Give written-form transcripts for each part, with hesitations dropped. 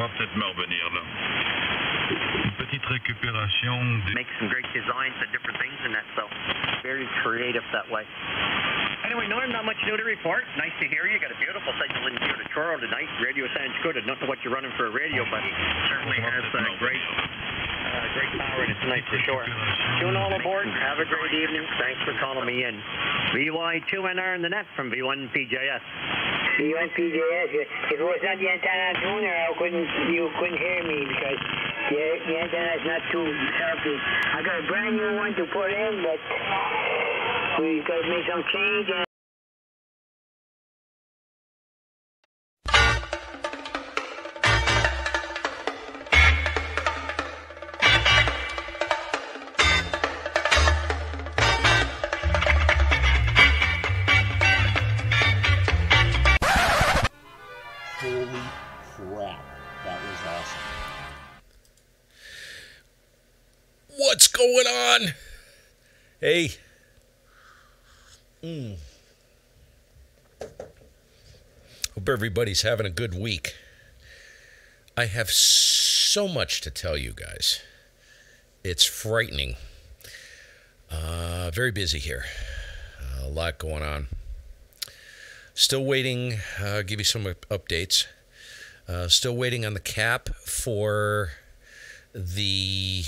va peut-être me revenir, là. Une petite récupération. Make some great designs and different things and that, so very creative that way. Anyway, Norm, not much new to report. Nice to hear you. Got a beautiful signal in here to Truro tonight. Radio San Dakota. Don't know what you're running for a radio, but it certainly has great power, and it's nice for sure. Tune all aboard. Have a great evening. Thanks for calling me in. VY2NR in the net from V1PJS. V1PJS. If it was not the antenna tuner, you couldn't hear me because the antenna is not too healthy. I got a brand new one to put in, but we got to make some change. Holy crap, that was awesome. What's going on? Hey. Hope everybody's having a good week. I have so much to tell you guys. It's frightening. Very busy here. A lot going on. Still waiting, give you some updates. Still waiting on the cap for the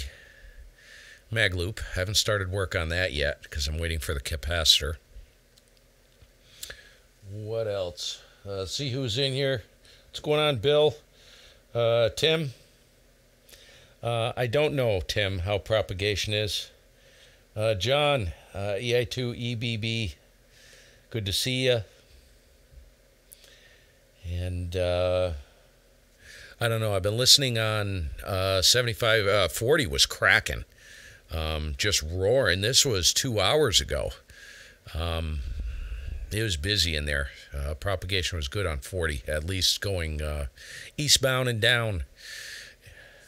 mag loop. Haven't started work on that yet because I'm waiting for the capacitor. What else? See who's in here. What's going on, Bill? Tim? I don't know, Tim, how propagation is. John, EI2EBB, good to see you. And I don't know, I've been listening on 40 was cracking, just roaring. This was 2 hours ago. It was busy in there. Propagation was good on 40, at least going eastbound and down.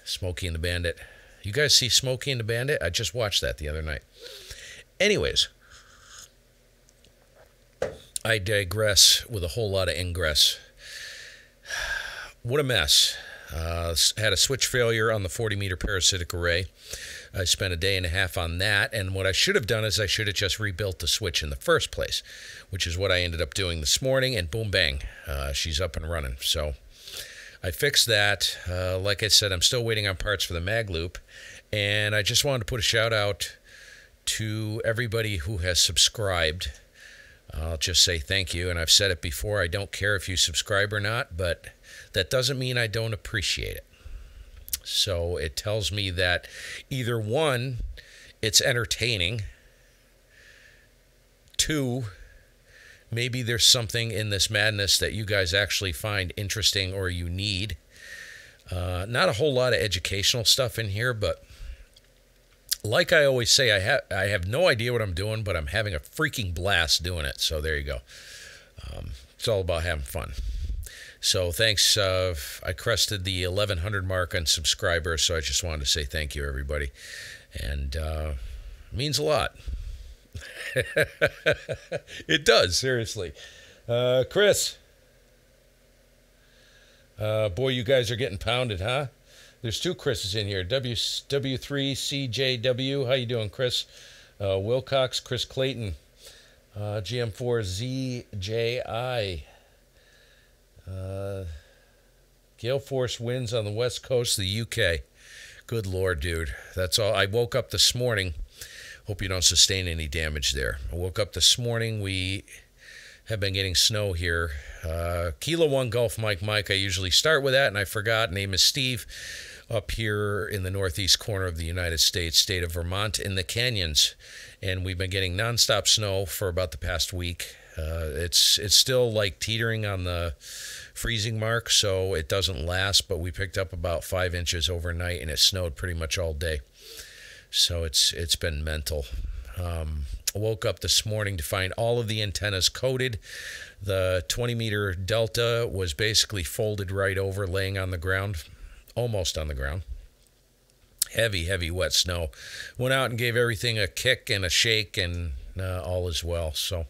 Smokey and the Bandit. You guys see Smokey and the Bandit? I just watched that the other night. Anyways, I digress with a whole lot of ingress. What a mess. Had a switch failure on the 40-meter parasitic array. I spent a day and a half on that, and what I should have done is I should have just rebuilt the switch in the first place, which is what I ended up doing this morning, and boom, bang, she's up and running. So I fixed that. Like I said, I'm still waiting on parts for the mag loop, and I just wanted to put a shout-out to everybody who has subscribed. I'll just say thank you, and I've said it before, I don't care if you subscribe or not, but that doesn't mean I don't appreciate it. So it tells me that either one, it's entertaining, two, maybe there's something in this madness that you guys actually find interesting or you need. Not a whole lot of educational stuff in here, but like I always say, I have no idea what I'm doing, but I'm having a freaking blast doing it. So there you go. It's all about having fun. So thanks. I crested the 1,100 mark on subscribers, so I just wanted to say thank you, everybody. And it means a lot. It does, seriously. Chris. Boy, you guys are getting pounded, huh? There's two Chris's in here. W3CJW. How you doing, Chris? Wilcox, Chris Clayton. GM4ZJI. Gale force winds on the west coast of the UK. Good Lord, dude. That's all. I woke up this morning. Hope you don't sustain any damage there. I woke up this morning. We have been getting snow here. Kilo 1 Golf Mike. I usually start with that, and I forgot. Name is Steve. Up here in the northeast corner of the United States, state of Vermont, in the canyons. And we've been getting nonstop snow for about the past week. It's still like teetering on the freezing mark, so it doesn't last, but we picked up about 5 inches overnight, and it snowed pretty much all day. So it's been mental. I woke up this morning to find all of the antennas coated. The 20-meter Delta was basically folded right over, laying on the ground, almost on the ground. Heavy, wet snow. Went out and gave everything a kick and a shake, and all is well. So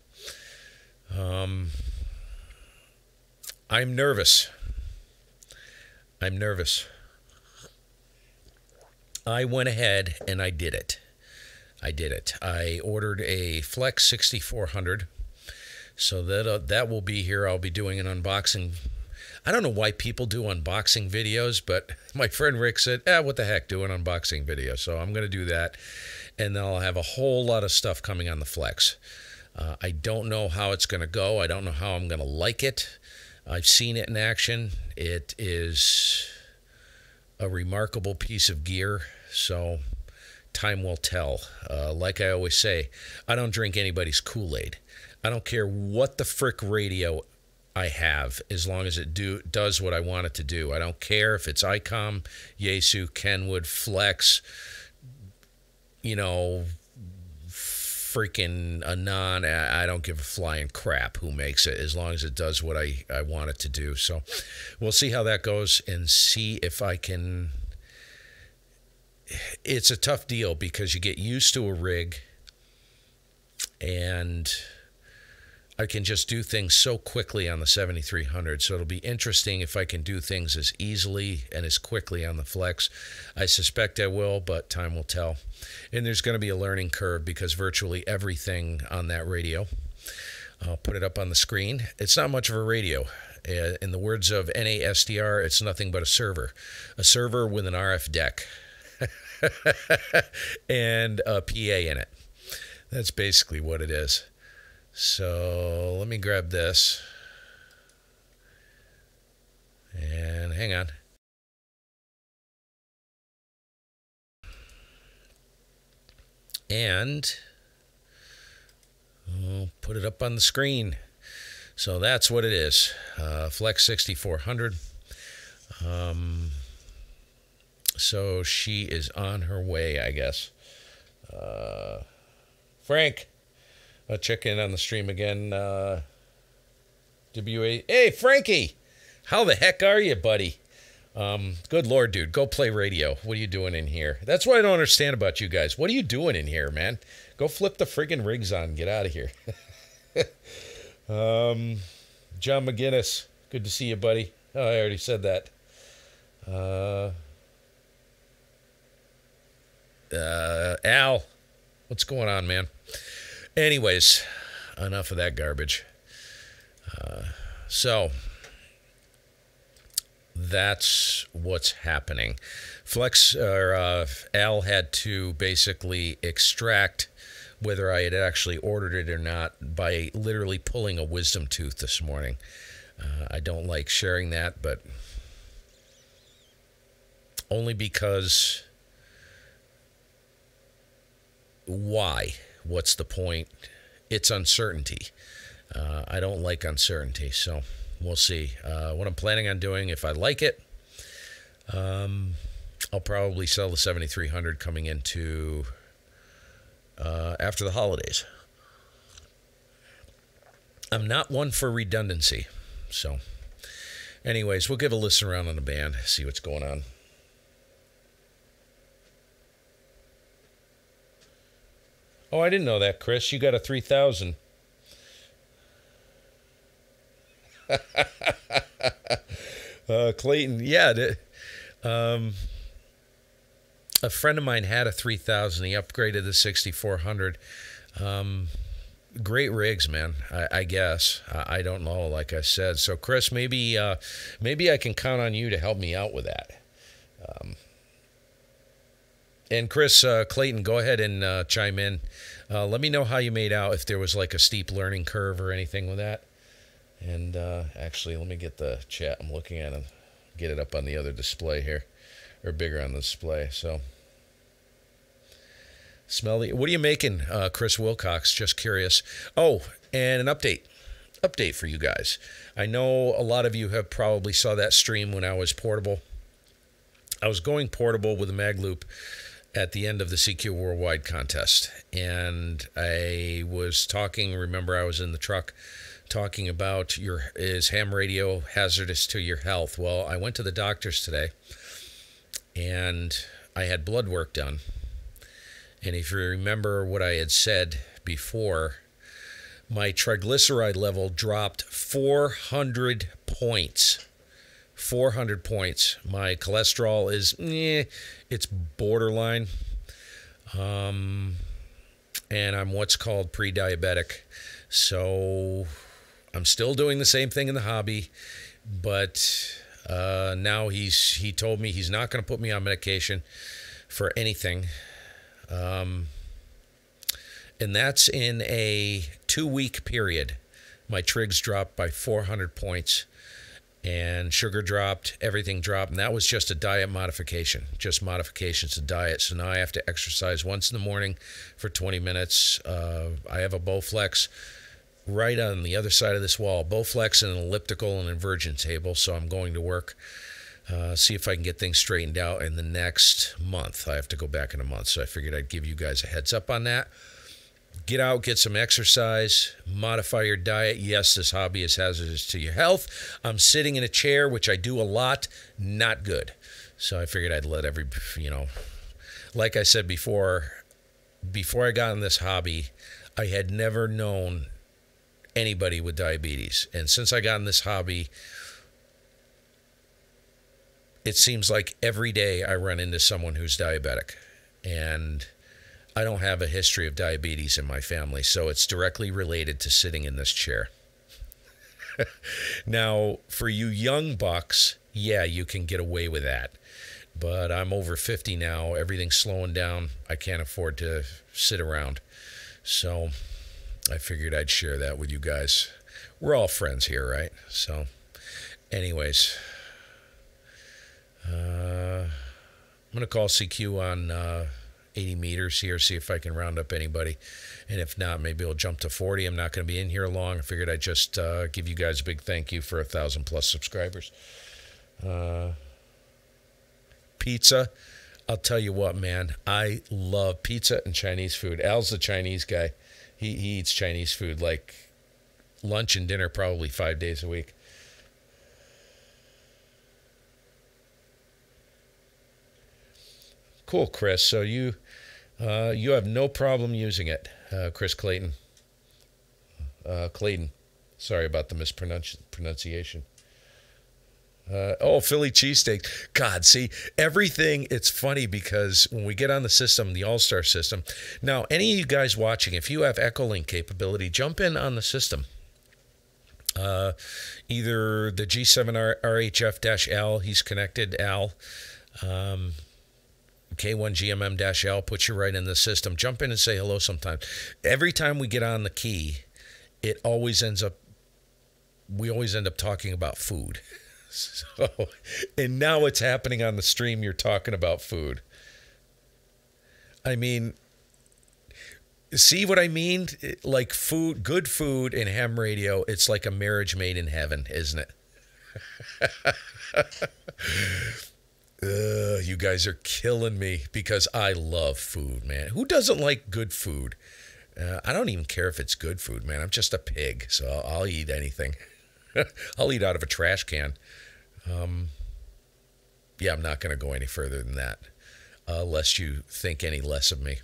I'm nervous. I'm nervous. I went ahead and I did it. I ordered a Flex 6400, so that will be here. I'll be doing an unboxing. I don't know why people do unboxing videos, but my friend Rick said, what the heck, do an unboxing video. So I'm going to do that, and then I'll have a whole lot of stuff coming on the Flex. I don't know how it's going to go. I don't know how I'm going to like it. I've seen it in action. It is a remarkable piece of gear, so time will tell. Like I always say, I don't drink anybody's Kool-Aid. I don't care what the frick radio I have, as long as it does what I want it to do. I don't care if it's ICOM, Yaesu, Kenwood, Flex, freaking Anon. I don't give a flying crap who makes it, as long as it does what I want it to do. So we'll see how that goes and see if I can. It's a tough deal because you get used to a rig, and I can just do things so quickly on the 7300. So it'll be interesting if I can do things as easily and as quickly on the Flex. I suspect I will, but time will tell. And there's going to be a learning curve because virtually everything on that radio, I'll put it up on the screen. It's not much of a radio. In the words of NASDR, it's nothing but a server with an RF deck and a PA in it. That's basically what it is. So let me grab this, and hang on. And we'll put it up on the screen. So that's what it is. Flex 6400. So she is on her way, I guess. Frank. I'll check in on the stream again. WA. Hey, Frankie! How the heck are you, buddy? Good Lord, dude. Go play radio. What are you doing in here? That's what I don't understand about you guys. What are you doing in here, man? Go flip the friggin' rigs on and get out of here. John McGinnis. Good to see you, buddy. Oh, I already said that. Al. What's going on, man? Anyways, enough of that garbage. So that's what's happening. Al had to basically extract whether I had actually ordered it or not by literally pulling a wisdom tooth this morning. I don't like sharing that, but only because why? What's the point? It's uncertainty. I don't like uncertainty, so we'll see. What I'm planning on doing, if I like it, I'll probably sell the 7300 coming into after the holidays. I'm not one for redundancy, so anyways, we'll give a listen around on the band, see what's going on. Oh, I didn't know that, Chris. You got a 3000. Clayton, yeah. A friend of mine had a 3000. He upgraded the 6400. Great rigs, man. I guess. I don't know, like I said. So, Chris, maybe I can count on you to help me out with that. And Chris, Clayton, go ahead and chime in. Let me know how you made out, if there was like a steep learning curve or anything with that. And actually, let me get the chat I'm looking at and get it up on the other display here, or bigger on the display. So, what are you making, Chris Wilcox? Just curious. Oh, and an update for you guys. I know a lot of you have probably saw that stream when I was portable. I was going portable with a mag loop at the end of the CQ Worldwide contest, and I was talking, remember I was in the truck talking about is ham radio hazardous to your health? Well, I went to the doctor's today, and I had blood work done, and if you remember what I had said before, my triglyceride level dropped 400 points. 400 points. My cholesterol is, it's borderline. And I'm what's called pre-diabetic. So I'm still doing the same thing in the hobby, but now he told me he's not going to put me on medication for anything. And that's in a 2-week period. My trigs dropped by 400 points, and sugar dropped, everything dropped, and that was just a diet modification, just modifications to diet. So now I have to exercise once in the morning for 20 minutes. I have a Bowflex right on the other side of this wall, Bowflex and an elliptical and inversion table, so I'm going to work, see if I can get things straightened out in the next month. I have to go back in a month, so I figured I'd give you guys a heads up on that. Get out, get some exercise, modify your diet. Yes, this hobby is hazardous to your health. I'm sitting in a chair, which I do a lot, not good. So I figured I'd let like I said before I got in this hobby, I had never known anybody with diabetes. And since I got in this hobby, it seems like every day I run into someone who's diabetic. And I don't have a history of diabetes in my family, so it's directly related to sitting in this chair. Now, for you young bucks, yeah, you can get away with that. But I'm over 50 now. Everything's slowing down. I can't afford to sit around. So I figured I'd share that with you guys. We're all friends here, right? So anyways, I'm going to call CQ on 80 meters here, see if I can round up anybody. And if not, maybe I'll jump to 40. I'm not going to be in here long. I figured I'd just give you guys a big thank you for 1,000+ subscribers. Pizza. I'll tell you what, man. I love pizza and Chinese food. Al's the Chinese guy. He eats Chinese food like lunch and dinner probably 5 days a week. Cool, Chris. So you have no problem using it, Chris Clayton. Clayton. Sorry about the mispronunciation. Philly cheesesteak. God, see, everything, it's funny because when we get on the system, the All-Star system. Now, any of you guys watching, if you have Echolink capability, jump in on the system. Either the G7 RHF-L, he's connected, Al. K1GMM-L puts you right in the system. Jump in and say hello sometime. Every time we get on the key, we always end up talking about food. So, and now it's happening on the stream. You're talking about food. I mean, see what I mean? Like food, good food and ham radio, it's like a marriage made in heaven, isn't it? You guys are killing me because I love food, man. Who doesn't like good food? I don't even care if it's good food, man. I'm just a pig, so I'll eat anything. I'll eat out of a trash can. Yeah, I'm not going to go any further than that, lest you think any less of me.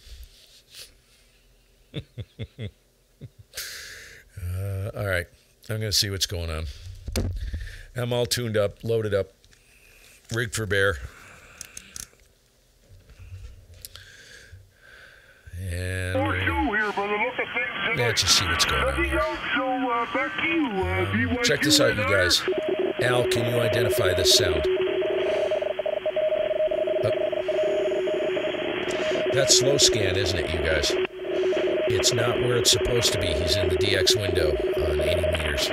All right, I'm going to see what's going on. I'm all tuned up, loaded up. Rigged for bear. And let's just see what's going on here. Check this out, you guys. Al, can you identify this sound? That's slow scan, isn't it, you guys? It's not where it's supposed to be. He's in the DX window on 80 meters.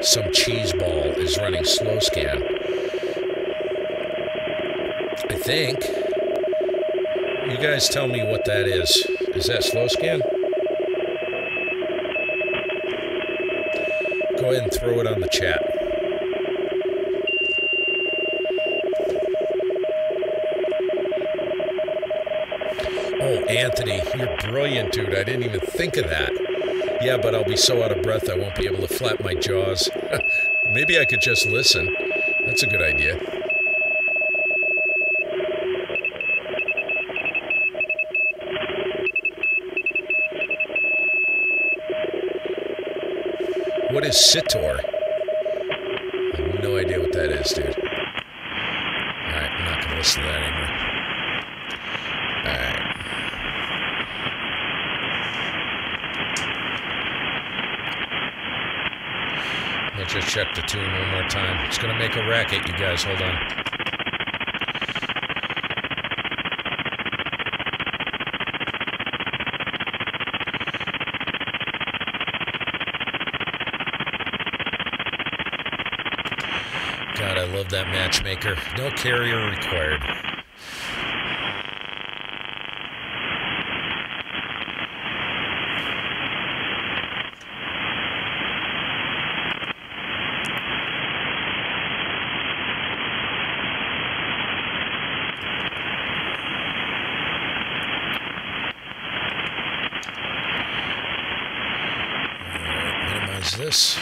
Some cheese ball is running slow scan. I think. You guys tell me what that is. Is that slow scan? Go ahead and throw it on the chat. Oh, Anthony, you're brilliant, dude. I didn't even think of that. Yeah, but I'll be so out of breath I won't be able to flap my jaws. Maybe I could just listen. That's a good idea. What is Sitor? I have no idea what that that is, dude. Alright, I'm not going to listen to that anymore. Alright. Let's just check the tune one more time. It's going to make a racket, you guys. Hold on. God, I love that matchmaker. No carrier required. This.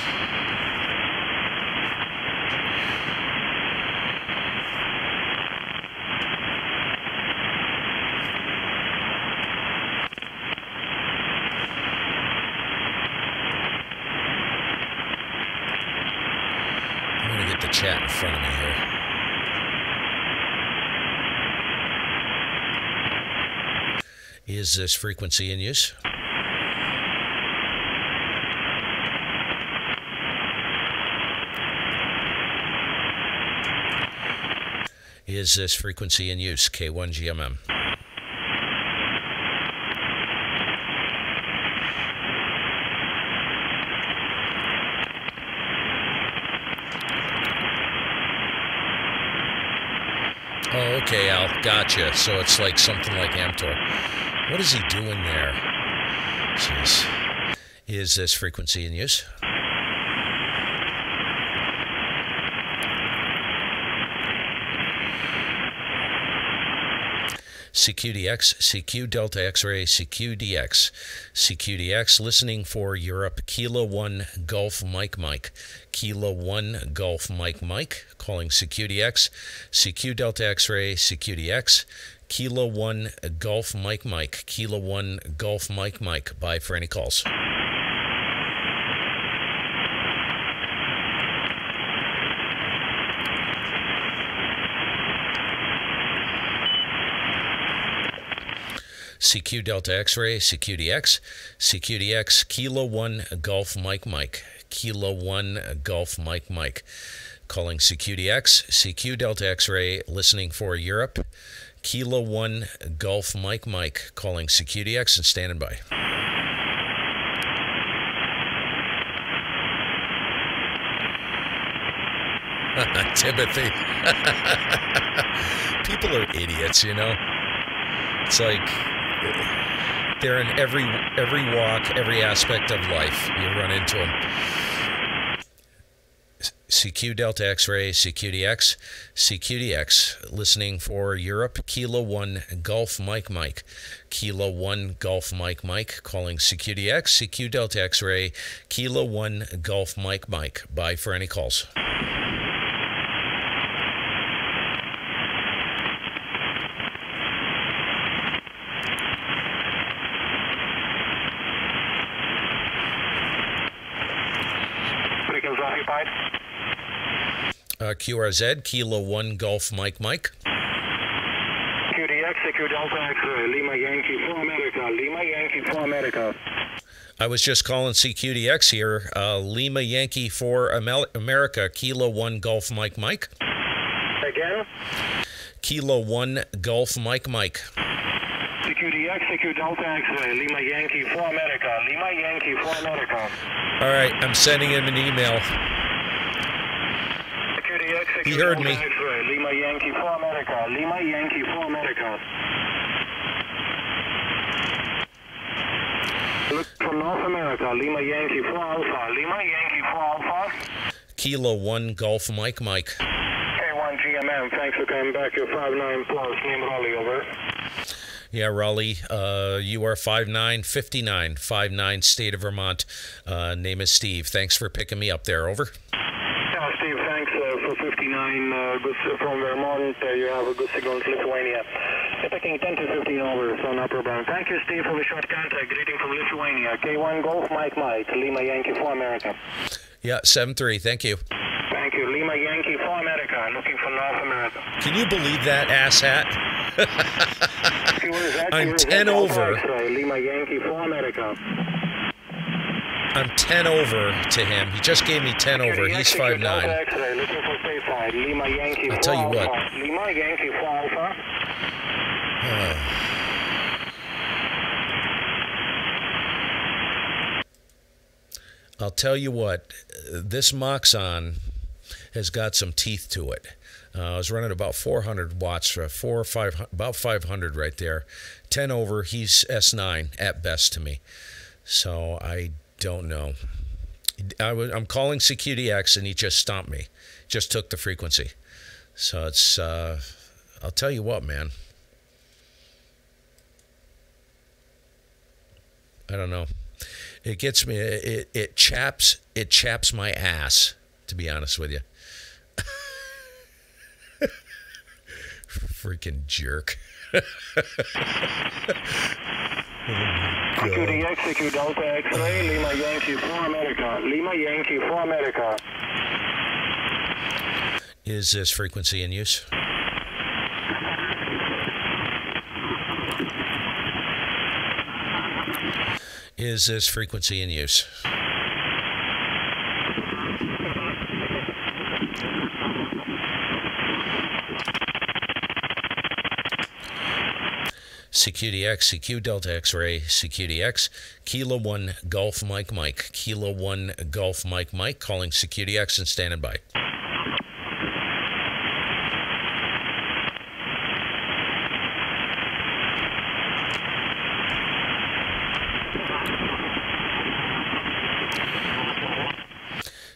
I'm going to get the chat in front of me here. Is this frequency in use? Is this frequency in use? K1GMM. Oh, okay, Al. Gotcha. So it's like something like Amtor. What is he doing there? Jeez. Is this frequency in use? CQDX, CQ Delta X-ray, CQDX, CQDX, listening for Europe, Kilo 1 Golf Mike Mike, Kilo 1 Golf Mike Mike, calling CQDX, CQ Delta X-ray, CQDX, Kilo 1 Golf Mike Mike, Kilo 1 Golf Mike Mike. Bye for any calls. CQ Delta X-ray, CQDX, CQDX, Kilo 1 Golf Mike Mike, Kilo 1 Golf Mike Mike. Calling CQDX, CQ Delta X-ray, listening for Europe, Kilo 1 Golf Mike Mike. Calling CQDX and standing by. Timothy. People are idiots, you know? It's like they're in every walk, every aspect of life. You run into them. CQ Delta X-ray, CQDX, CQDX, listening for Europe, Kilo 1 Golf Mike Mike, Kilo 1 Golf Mike Mike, calling CQDX, CQ Delta X-ray, Kilo 1 Golf Mike Mike. Bye for any calls. QRZ, Kilo 1 Golf Mike Mike. QDX, CQ Delta X-ray, Lima Yankee for America, Lima Yankee for America. I was just calling CQDX here, Lima Yankee for America, Kilo 1 Golf Mike Mike. Again? Kilo 1 Golf Mike Mike. CQDX, CQ Delta X-ray, Lima Yankee for America, Lima Yankee for America. All right, I'm sending him an email. He heard me. Lima Yankee for America. Lima Yankee for America. Look for North America. Lima Yankee for Alpha. Lima Yankee for Alpha. Kilo 1 Golf Mike Mike. K1GMM. Thanks for coming back. You're 59 plus. Name Raleigh, over. Yeah, Raleigh, you are 5959, 59, state of Vermont. Name is Steve. Thanks for picking me up there. Over. Yeah, Steve, thanks for 59. Good from Vermont. You have a good signal in Lithuania. You're picking 10 to 15 over from Upper Bound. Thank you, Steve, for the short contact. Greeting from Lithuania. K1 Golf Mike Mike. Lima Yankee for America. Yeah, 7-3. Thank you. Thank you. Lima Yankee for America. looking for North America. Can you believe that, asshat? I'm Where's 10 that? over. X-ray, Lima Yankee for America. I'm 10 over to him. He just gave me 10 over. He's 5'9". X-ray, looking for stateside. Lima Yankee I'll tell you what. Lima Yankee for Alpha. I'll tell you what. This Moxon has got some teeth to it. I was running about 400 watts, about 500 right there. 10 over. He's S9 at best to me. So I don't know. I'm calling CQDX and he just stomped me. Just took the frequency. So it's, I'll tell you what, man. I don't know. It gets me, it chaps my ass, to be honest with you. Freaking jerk. CQDX, CQ Delta X-ray, Lima Yankee for America. Lima Yankee for America. Is this frequency in use? Is this frequency in use? CQDX, CQ Delta X-ray, CQDX, Kilo 1 Golf Mike Mike, Kilo 1 Golf Mike Mike, calling CQDX and standing by.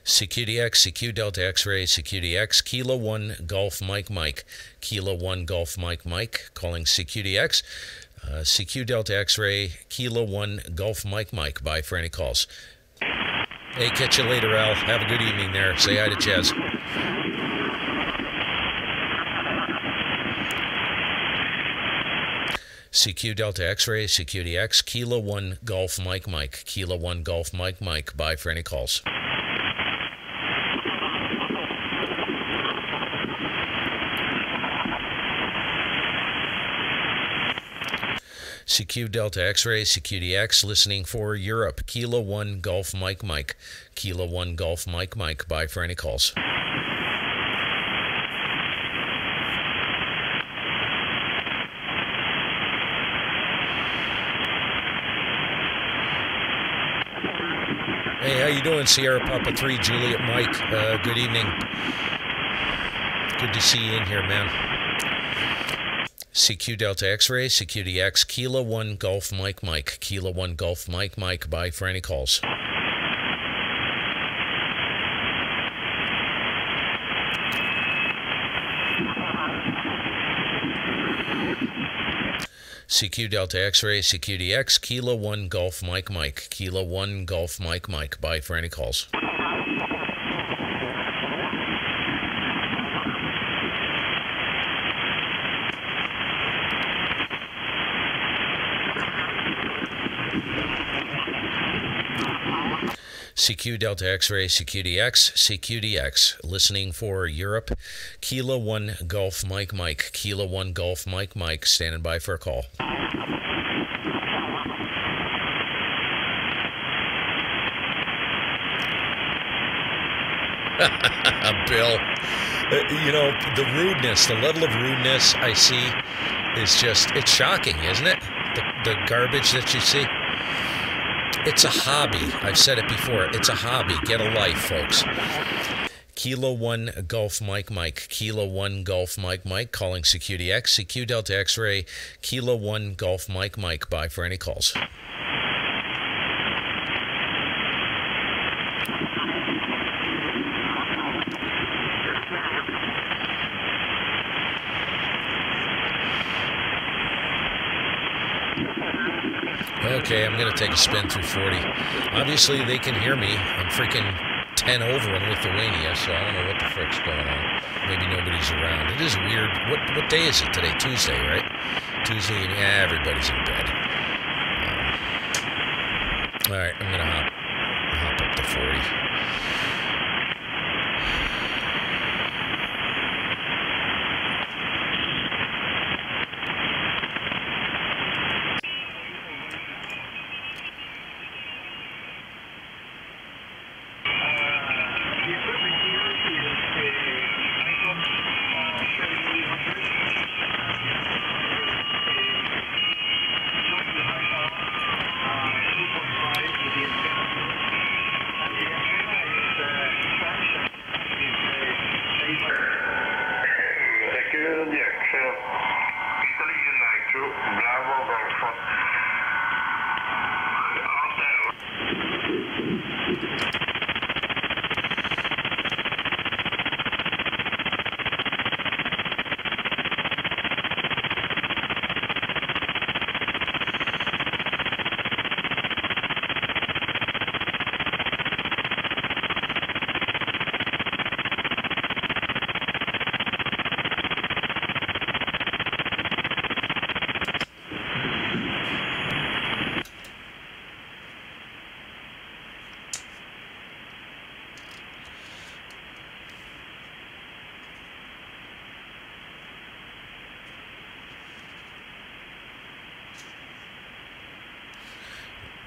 CQDX, CQ Delta X-ray, CQDX, Kilo 1 Golf Mike Mike, Kilo 1 Golf Mike Mike, calling CQDX, CQ Delta X-ray, Kilo 1 Golf Mike Mike. Bye for any calls. Hey, catch you later, Al. Have a good evening there. Say hi to Chaz. CQ Delta X-ray, CQDX, Kilo 1 Golf Mike Mike, Kilo 1 Golf Mike Mike. Bye for any calls. CQ Delta X-ray, CQDX, listening for Europe, Kilo 1 Golf Mike Mike, Kilo 1 Golf Mike Mike. Bye for any calls. Hey, how you doing, Sierra Papa 3, Juliet Mike? Good evening. Good to see you in here, man. CQ Delta X-ray, CQDX, Kilo 1 Golf Mike Mike, Kilo 1 Golf Mike Mike. Bye for any calls. CQ Delta X-ray, CQDX, Kilo 1 Golf Mike Mike, Kilo 1 Golf Mike Mike. Bye for any calls. CQ Delta X-ray, CQDX, CQDX, listening for Europe, Kilo 1 Golf Mike Mike, Kilo 1 Golf Mike Mike, standing by for a call. Bill, you know, the rudeness, the level of rudeness I see is just, it's shocking, isn't it? The garbage that you see. It's a hobby. I've said it before. It's a hobby. Get a life, folks. Kilo 1 Golf Mike Mike, Kilo 1 Golf Mike Mike, calling CQDX, CQ Delta X-ray, Kilo 1 Golf Mike Mike. Bye for any calls. Okay, I'm going to take a spin through 40. Obviously, they can hear me. I'm freaking 10 over in Lithuania, so I don't know what the frick's going on. Maybe nobody's around. It is weird. What day is it today? Tuesday, right? Tuesday, and yeah, everybody's in bed. All right, I'm going to hop up to 40.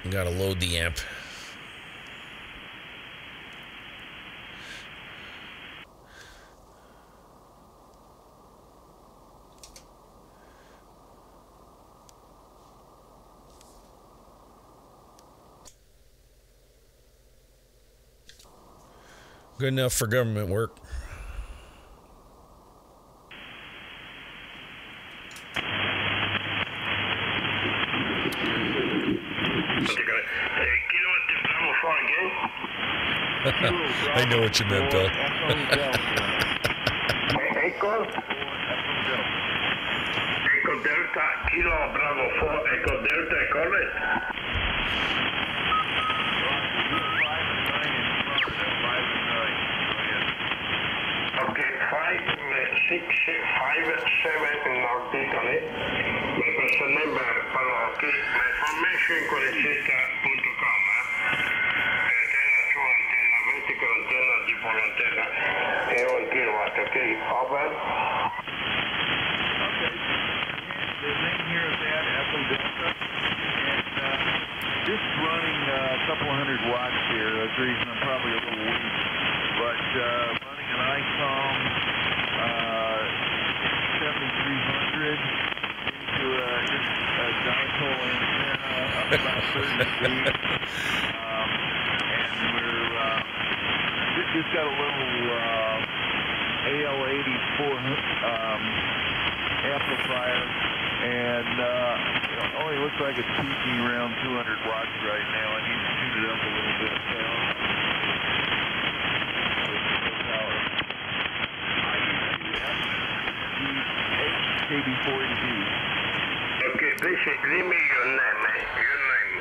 Got to load the amp. Good enough for government work. I know what you meant, Bill. Echo Delta, Kilo Bravo 4, Echo Delta, correct? Okay, 5657 Northeast on it. My person number, okay, my information qualifica.com. Antenna su antenna, vertical antenna, dipole antenna, e 1 kilowatt, okay, over. Okay. The name here is Echo Delta, and just running a couple hundred watts here. That's the reason I'm probably a little weak. But running an ICOM 7300 into just a dipole antenna up about 30 feet. And we're just got a little AL84 amplifier. And it only looks like it's peaking around 200 watts right now. I need to tune it up a little bit. KB480B. Okay, please give me your name, your name.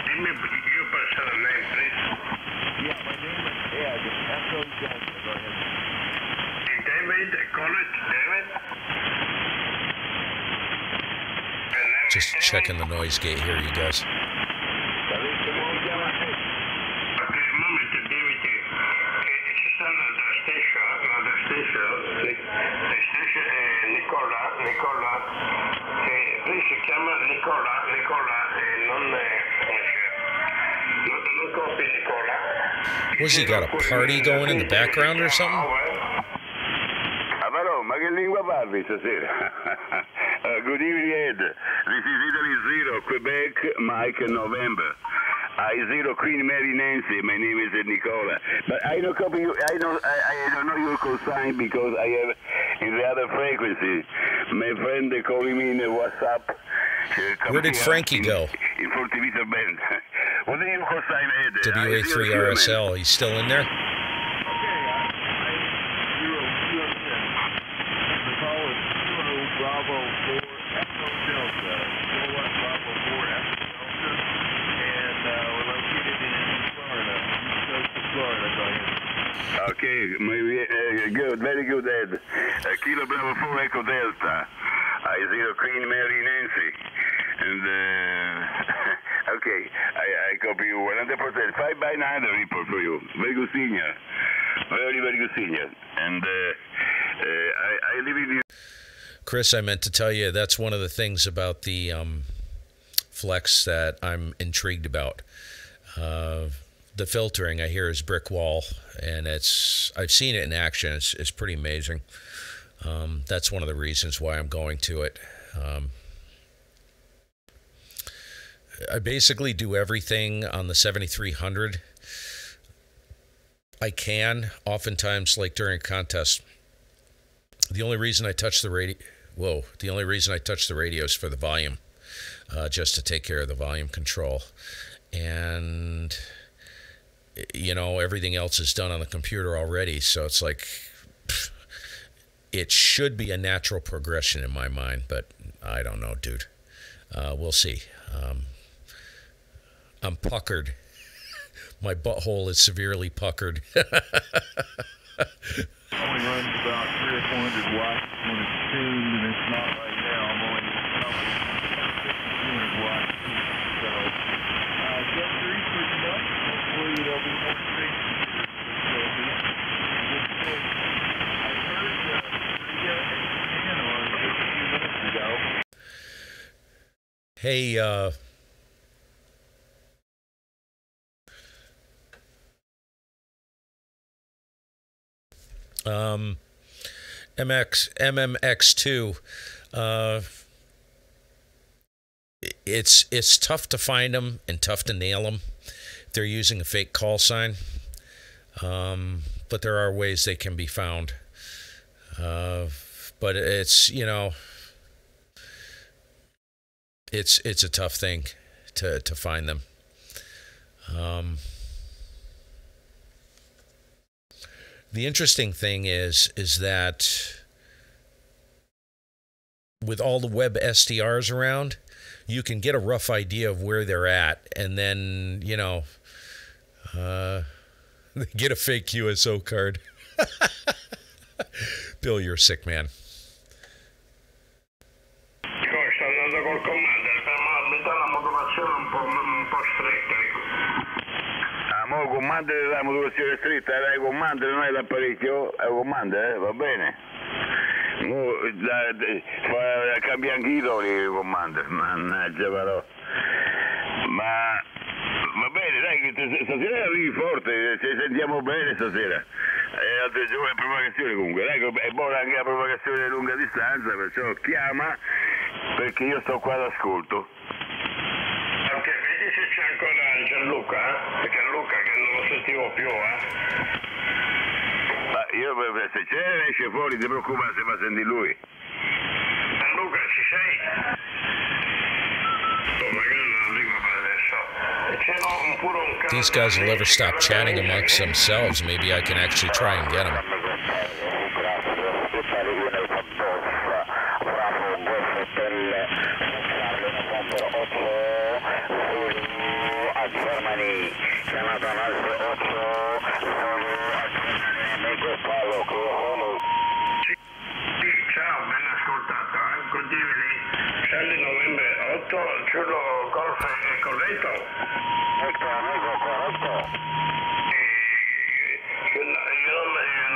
Give me your personal name, please. Yeah, my name is Ed. Echo Delta. Go ahead. David, call it David. Just checking the noise gate here, you guys. Was he got a party going in the background or something? Ma che lingua parli stasera? Good evening, Ed. This is Italy 0, Quebec, Mike, November. I0 Queen Mary Nancy. My name is Nicola. But I don't copy you. I don't know your call sign because I have in the other frequency. My friend calling me in WhatsApp. Where did Frankie go? In 40 meter band. What is your call sign, Ed? WA3RSL. He's still in there? Bravo 4 Echo Delta, Kilowatt Bravo 4 Echo Delta, and we're located in Florida, east coast of Florida. Go ahead. Okay, good, very good, Ed. Kilo Bravo 4 Echo Delta, I0 Queen Mary Nancy, and okay, I copy you 100%. 5x9 report for you. Very good senior, very good senior, and I live in you. Chris, I meant to tell you that's one of the things about the Flex that I'm intrigued about. The filtering I hear is brick wall, and I've seen it in action. It's pretty amazing. That's one of the reasons why I'm going to it. I basically do everything on the 7300 I can. Oftentimes, like during a contest, the only reason I touch the radio. The only reason I touch the radio is for the volume, just to take care of the volume control. And, you know, everything else is done on the computer already. So it's like, it should be a natural progression in my mind, but I don't know, dude. We'll see. I'm puckered. My butthole is severely puckered. Only runs about 300 or 400 watts when it's tuned, and it's not right now. I'm only probably 200 watts. So, get the research done. Hopefully there'll be more stations. I heard Maria and Ken on just a few minutes ago. Hey, MMX2, it's tough to find them and tough to nail them. They're using a fake call sign, but there are ways they can be found. But it's, you know, it's a tough thing to find them. The interesting thing is that with all the web SDRs around, you can get a rough idea of where they're at, and then, you know, get a fake USO card. Bill, you're a sick man. Sto andando col commander, per metà la motivazione un po' stretta. Mo il commander della motivazione stretta, era il commander, non è l'apparecchio, è il commander, va bene? Mo cambia anche i toni il commander, mannaggia però. Ma va bene, dai, stasera arrivi forte, ci sentiamo bene stasera. È provocazione comunque, dai, è buona anche la provocazione di lunga distanza, perciò chiama perché io sto qua d'ascolto. Ok, vedi se c'è ancora Gianluca, perché Luca che non lo sentivo più, Ma io se c'è esce fuori, ti preoccupare se va a sentire lui. Gianluca, ci sei? Magari non arriva per adesso. These guys will never stop chatting amongst themselves. Maybe I can actually try and get them. Ciao, ben ascoltato, godibili. 6 novembre 8, Ciulo Golf è corretto? Corretto. Il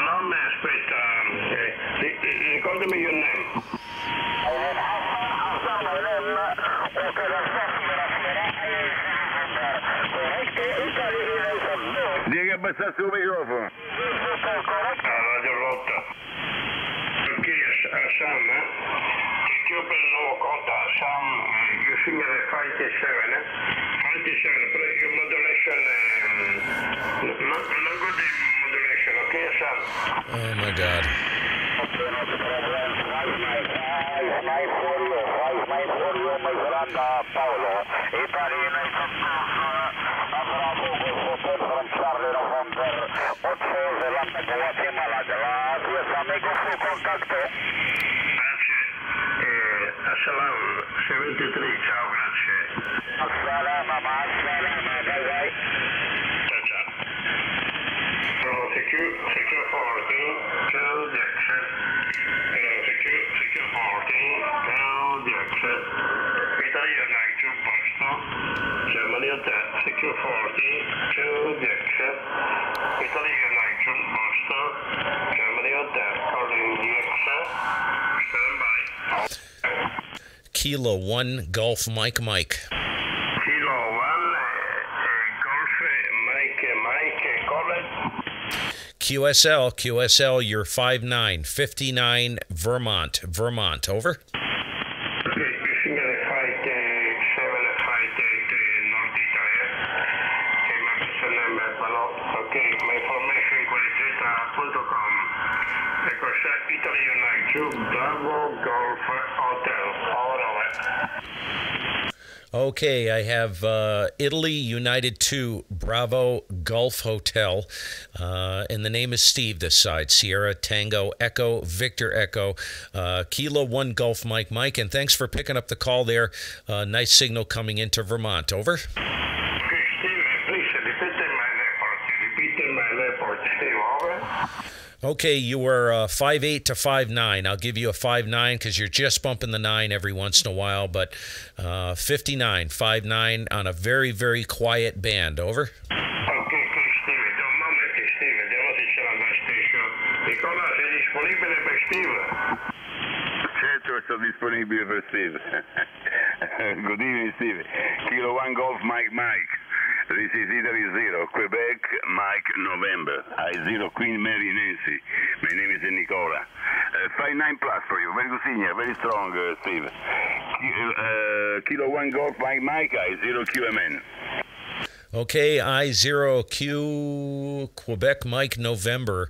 nome, aspetta, ricordami il nome. Dica che abbassasse il microfono. Radio rotta. Perché Sam, che io per il nuovo conto Sam, io signore 57, 57, però io modulation, non good modulation, ok Sam? Oh my God. Assalam, 73, ciao, grazie. Assalama, bye. Ciao, ciao. Hello, secure 14, tell the exit. Hello, secure 14, tell the exit. Italy United 2 Boston, Germany attack, secure 14, tell the exit. Italy United 2 Boston, Germany attack, calling the exit. Stand by. Kilo 1 Golf Mike. Kilo 1 Golf Mike, College. QSL, you're 5'9", 59 Vermont, over? Okay, you think that 5'7", 5'8", North Italy, okay, my information qualità.com. Ecco, Italy United, Bravo Golf Hotel, Okay, I have Italy United 2 Bravo Golf Hotel, and the name is Steve this side. Sierra Tango Echo Victor Echo, Kilo 1 Golf Mike, and thanks for picking up the call there. Nice signal coming into Vermont. Over. Okay, Steve, please repeat my report. Steve, over. Okay, you were 5'8" to 5'9". I'll give you a 5'9" because you're just bumping the 9 every once in a while, but 59, 5'9" on a very, very quiet band. Over. Okay, Steve, un momento, Steve, vediamo se c'è la gas station. Nicola, sei disponibile per Steve? Certo, sono disponibile per Steve. Good evening, Steve. Kilo 1 Golf Mike Mike. This is Italy 0, Quebec, Mike, November. I0, Queen Mary Nancy. My name is Nicola. 5-9 plus for you. Very good senior, very strong, Steve. Kilo 1 Golf Mike Mike, I0 QMN. Okay, I0Q Quebec Mike November,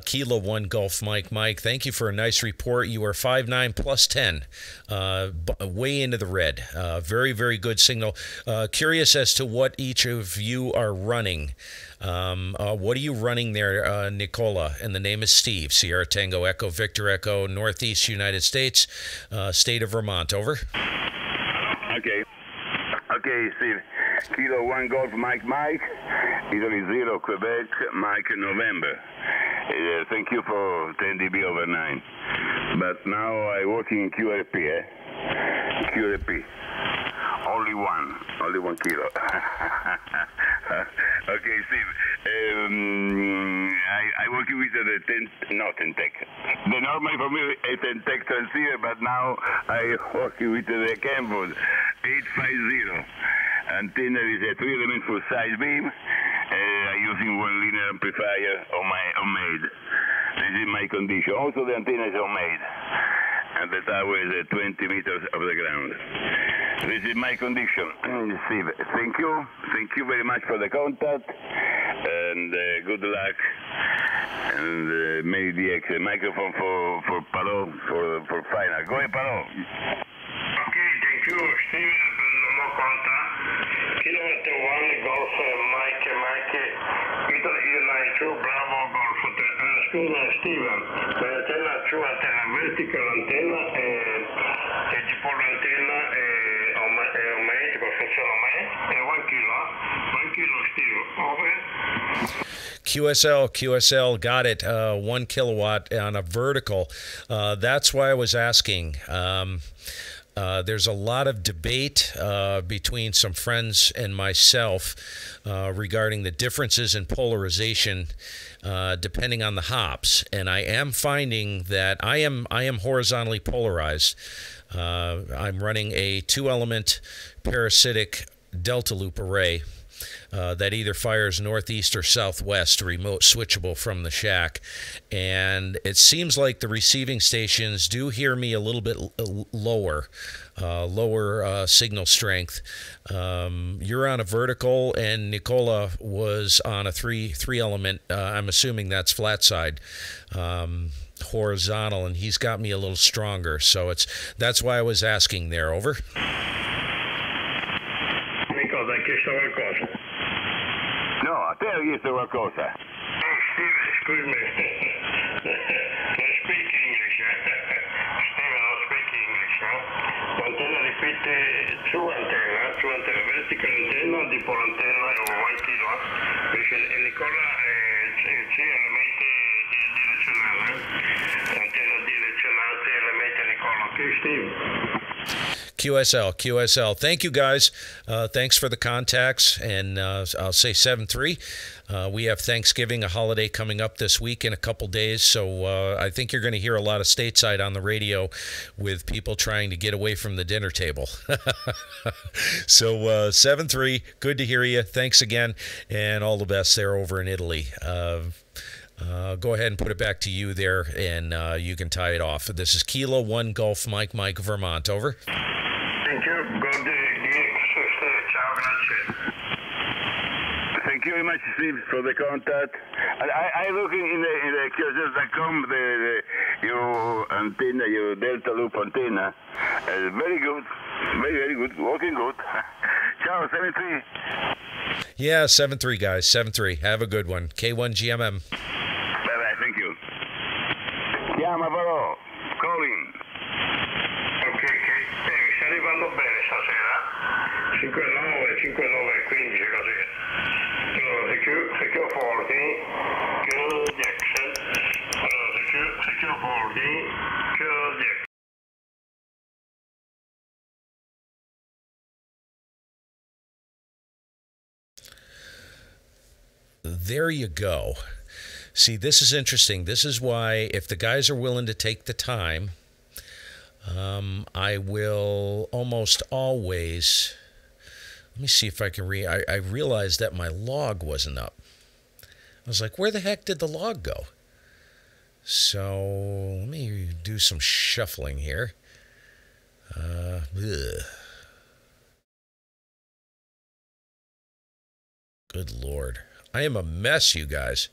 Kilo 1 Golf Mike Mike. Thank you for a nice report. You are 5'9 plus 10, way into the red. Very, very good signal. Curious as to what each of you are running. What are you running there, Nicola? And the name is Steve. Sierra Tango Echo Victor Echo, Northeast United States, state of Vermont. Over. Okay. Okay, Steve. Kilo 1 Golf Mike Mike, Italy 0, Quebec, Mike November. Thank you for 10 dB over 9. But now I working in QRP, QRP. Only one kilo. Okay, Steve. I working with the 10 tech. The normal for me is 10 tech transceiver, but now I working with the Campbell 850. Antenna is a 3-element full size beam. I'm using 1 linear amplifier on my homemade. This is my condition. Also the antenna is homemade. And the tower is 20 meters off the ground. This is my condition. Steve, thank you. Thank you very much for the contact. And good luck. And many DX. Microphone for Palo for final. Go ahead, Palo. Okay, thank you, Steven, per il nuovo contact. Kilo 1 Golf Mike, Italy 92, Bravo Golf. Scusa, Steven, l'antenna su antenna vertical antenna e tipo l'antenna è ometrico, funziona mai, è 1 kilo, Steve, over. QSL, got it. 1 kilowatt on a vertical. That's why I was asking. There's a lot of debate between some friends and myself regarding the differences in polarization depending on the hops, and I am finding that I am horizontally polarized. I'm running a 2-element parasitic delta loop array that either fires northeast or southwest, remote switchable from the shack. And it seems like the receiving stations do hear me a little bit lower signal strength. You're on a vertical, and Nicola was on a three element. I'm assuming that's flat side. Horizontal, and he's got me a little stronger, so that's why I was asking there. Over. Nicola, hai chiesto qualcosa? No, a te ho chiesto qualcosa. Steve, excuse me. Don't speak English, Steve, don't speak English, L'antenna ripete su antenna, vertical antenna, dipole antenna è 1 kilo, perché Nicola c'è elementi direzionali, antenna direzionale, elementi Nicola, ok, Steve? QSL. Thank you, guys. Thanks for the contacts. And I'll say 7-3. We have Thanksgiving, a holiday coming up this week in a couple days. So I think you're going to hear a lot of stateside on the radio with people trying to get away from the dinner table. So 7-3. Good to hear you. Thanks again. And all the best there over in Italy. Go ahead and put it back to you there, and you can tie it off. This is Kilo 1 Golf Mike, Vermont. Over. Thank you. God ciao, grazie. Thank you very much, Steve, for the contact. I looking in the QSL.com, your antenna, your delta loop antenna. Very good. Very good. Working good. Ciao, 7-3. Yeah, 7-3, guys. 7-3. Have a good one. K1GMM. Bye-bye. Thank you. Chiama però. Calling. Ok, sta arrivando bene stasera. 59, 15 così. Secure 40, kill Jackson. Secure 40, kill Jackson. There you go. See, this is interesting. This is why, if the guys are willing to take the time, I will almost always, let me see if I can I realized that my log wasn't up. I was like, where the heck did the log go? So let me do some shuffling here. Good Lord. I am a mess, you guys.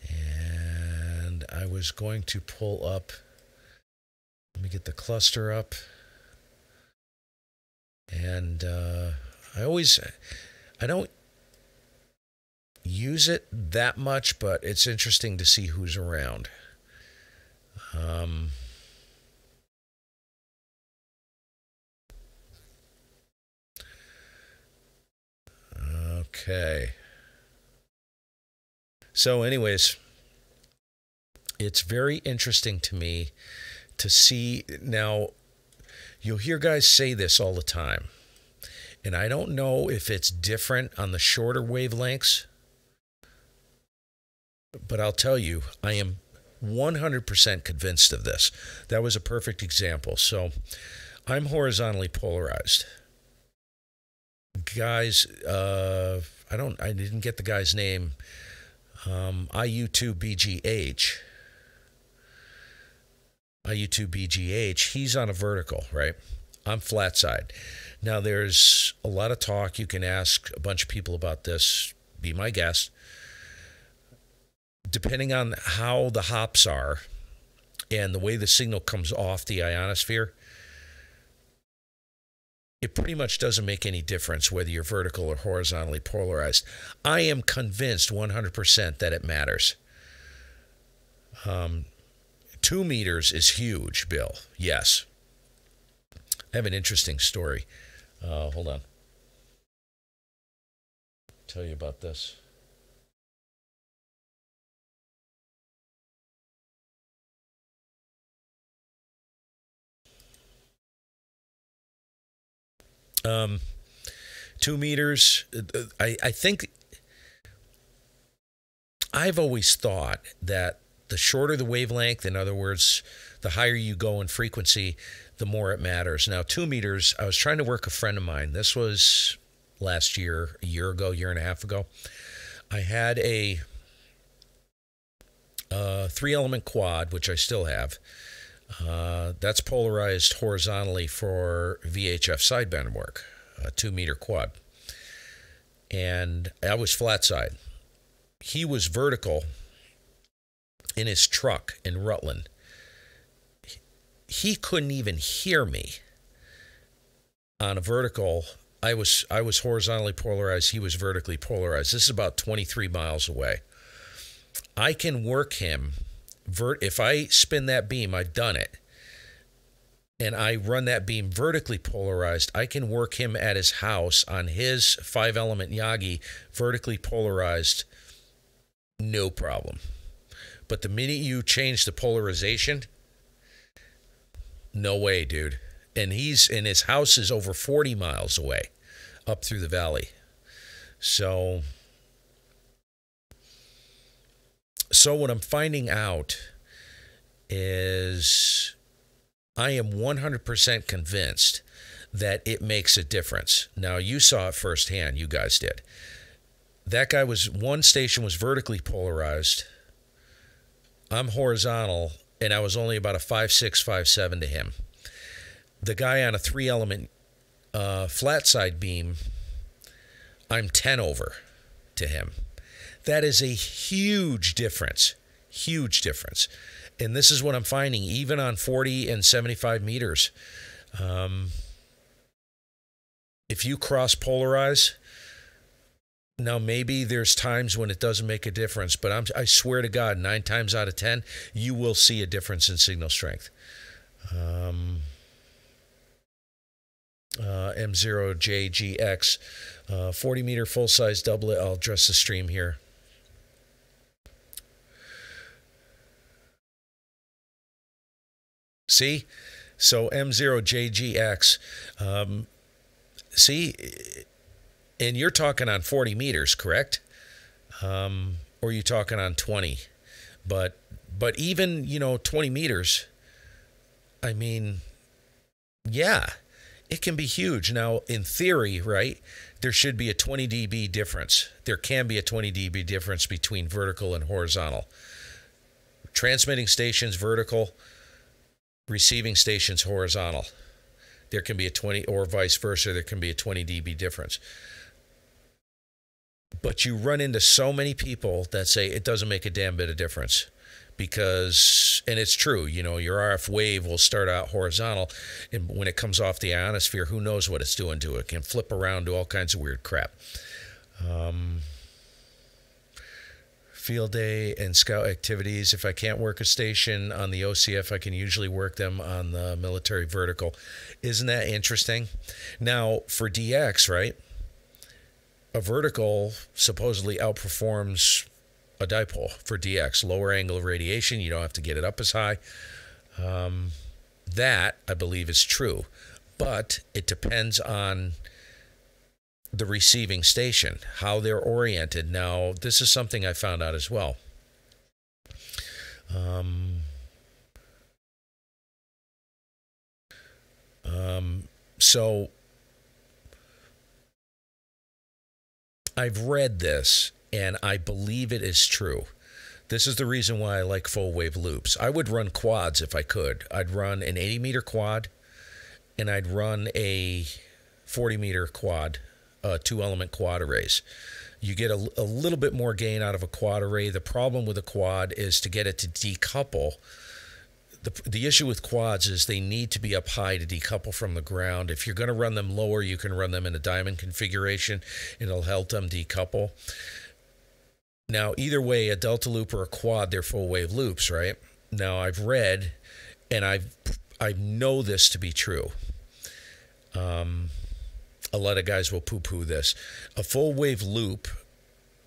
And I was going to pull up. Let me get the cluster up. And I don't use it that much, but it's interesting to see who's around. Okay. So anyways, it's very interesting to me to see. Now, you'll hear guys say this all the time, and I don't know if it's different on the shorter wavelengths, but I'll tell you, I am 100% convinced of this. That was a perfect example. So I'm horizontally polarized. Guys, I didn't get the guy's name. IU2BGH. IU2BGH, he's on a vertical, right? I'm flat side. Now, there's a lot of talk. You can ask a bunch of people about this. Be my guest. Depending on how the hops are and the way the signal comes off the ionosphere, it pretty much doesn't make any difference whether you're vertical or horizontally polarized. I am convinced 100% that it matters. 2 meters is huge, Bill. Yes. I have an interesting story. Hold on. Tell you about this. Um, 2 meters, I think, I've always thought that the shorter the wavelength, in other words, the higher you go in frequency, the more it matters. Now, 2 meters, I was trying to work a friend of mine. This was last year, a year ago, year and a half ago. I had a 3-element quad, which I still have. That's polarized horizontally for VHF sideband work, a 2-meter quad. And I was flat side. He was vertical in his truck in Rutland. He couldn't even hear me on a vertical. I was horizontally polarized. He was vertically polarized. This is about 23 miles away. I can work him. If I spin that beam, I've done it, and I run that beam vertically polarized, I can work him at his house on his 5-element Yagi vertically polarized, no problem. But the minute you change the polarization, no way, dude. And his house is over 40 miles away, up through the valley. So what I'm finding out is I am 100% convinced that it makes a difference. Now, you saw it firsthand. You guys did. That guy one station was vertically polarized. I'm horizontal, and I was only about a 5.6, 5.7 to him. The guy on a 3-element flat side beam, I'm 10 over to him. That is a huge difference. Huge difference. And this is what I'm finding, even on 40 and 75 meters. If you cross-polarize, now maybe there's times when it doesn't make a difference, but I swear to God, 9 times out of 10, you will see a difference in signal strength. M0JGX, 40-meter full-size doublet. I'll address the stream here. See? So M0JGX. See? And you're talking on 40 meters, correct? or you're talking on 20. But even, 20 meters, I mean, yeah, it can be huge. Now, in theory, right, there should be a 20 dB difference. There can be a 20 dB difference between vertical and horizontal. Transmitting stations vertical, receiving stations horizontal. There can be a 20, or vice versa, there can be a 20 dB difference. But you run into so many people that say it doesn't make a damn bit of difference. Because, and it's true, your RF wave will start out horizontal, and when it comes off the ionosphere, who knows what it's doing to it. It can flip around, do all kinds of weird crap. Field day and scout activities. If I can't work a station on the OCF, I can usually work them on the military vertical. Isn't that interesting? Now, for DX, right, a vertical supposedly outperforms a dipole for DX. Lower angle of radiation, you don't have to get it up as high. That, I believe, is true. But it depends on the receiving station, how they're oriented. Now, this is something I found out as well. So I've read this, and I believe it is true. This is the reason why I like full wave loops. I would run quads if I could. I'd run an 80-meter quad, and I'd run a 40-meter quad, 2-element quad arrays. You get a little bit more gain out of a quad array. The problem with a quad is to get it to decouple. The issue with quads is they need to be up high to decouple from the ground. If you're going to run them lower, you can run them in a diamond configuration, and it'll help them decouple. Now, either way, a delta loop or a quad, they're full wave loops, right? Now, I've read, and I know this to be true. A lot of guys will poo-poo this. A full wave loop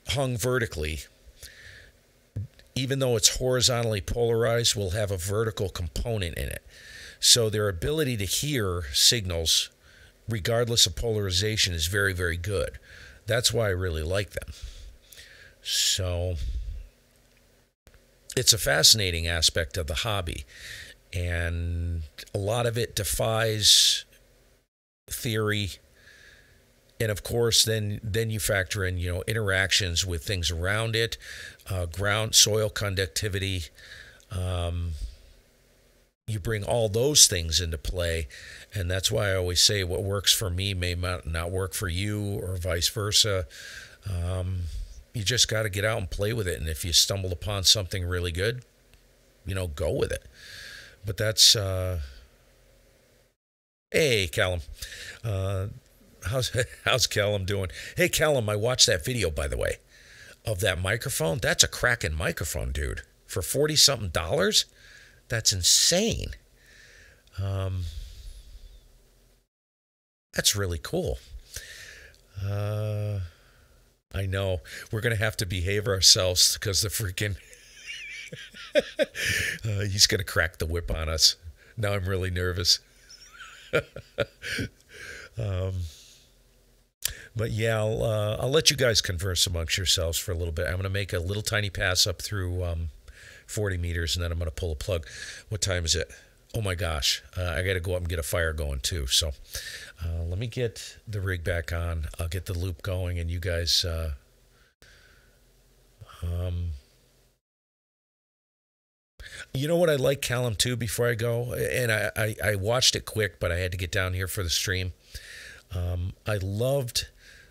hung vertically, even though it's horizontally polarized, will have a vertical component in it. So their ability to hear signals, regardless of polarization, is very, very good. That's why I really like them. So it's a fascinating aspect of the hobby, and a lot of it defies theory. And of course, then you factor in, interactions with things around it, ground, soil conductivity. You bring all those things into play, and that's why I always say what works for me may not work for you, or vice versa. You just got to get out and play with it, and if you stumbled upon something really good, go with it. But that's hey, Callum. How's Callum doing? Hey, Callum, I watched that video, by the way, of that microphone. That's a cracking microphone, dude. For $40-something, that's insane. That's really cool. I know. We're going to have to behave ourselves because the freaking... he's going to crack the whip on us. Now I'm really nervous. But yeah, I'll let you guys converse amongst yourselves for a little bit. I'm going to make a little tiny pass up through 40 meters, and then I'm going to pull a plug. What time is it? Oh my gosh, I got to go up and get a fire going too. So let me get the rig back on. I'll get the loop going, and you guys... You know what I like, Callum, too, before I go? And I watched it quick, but I had to get down here for the stream. I loved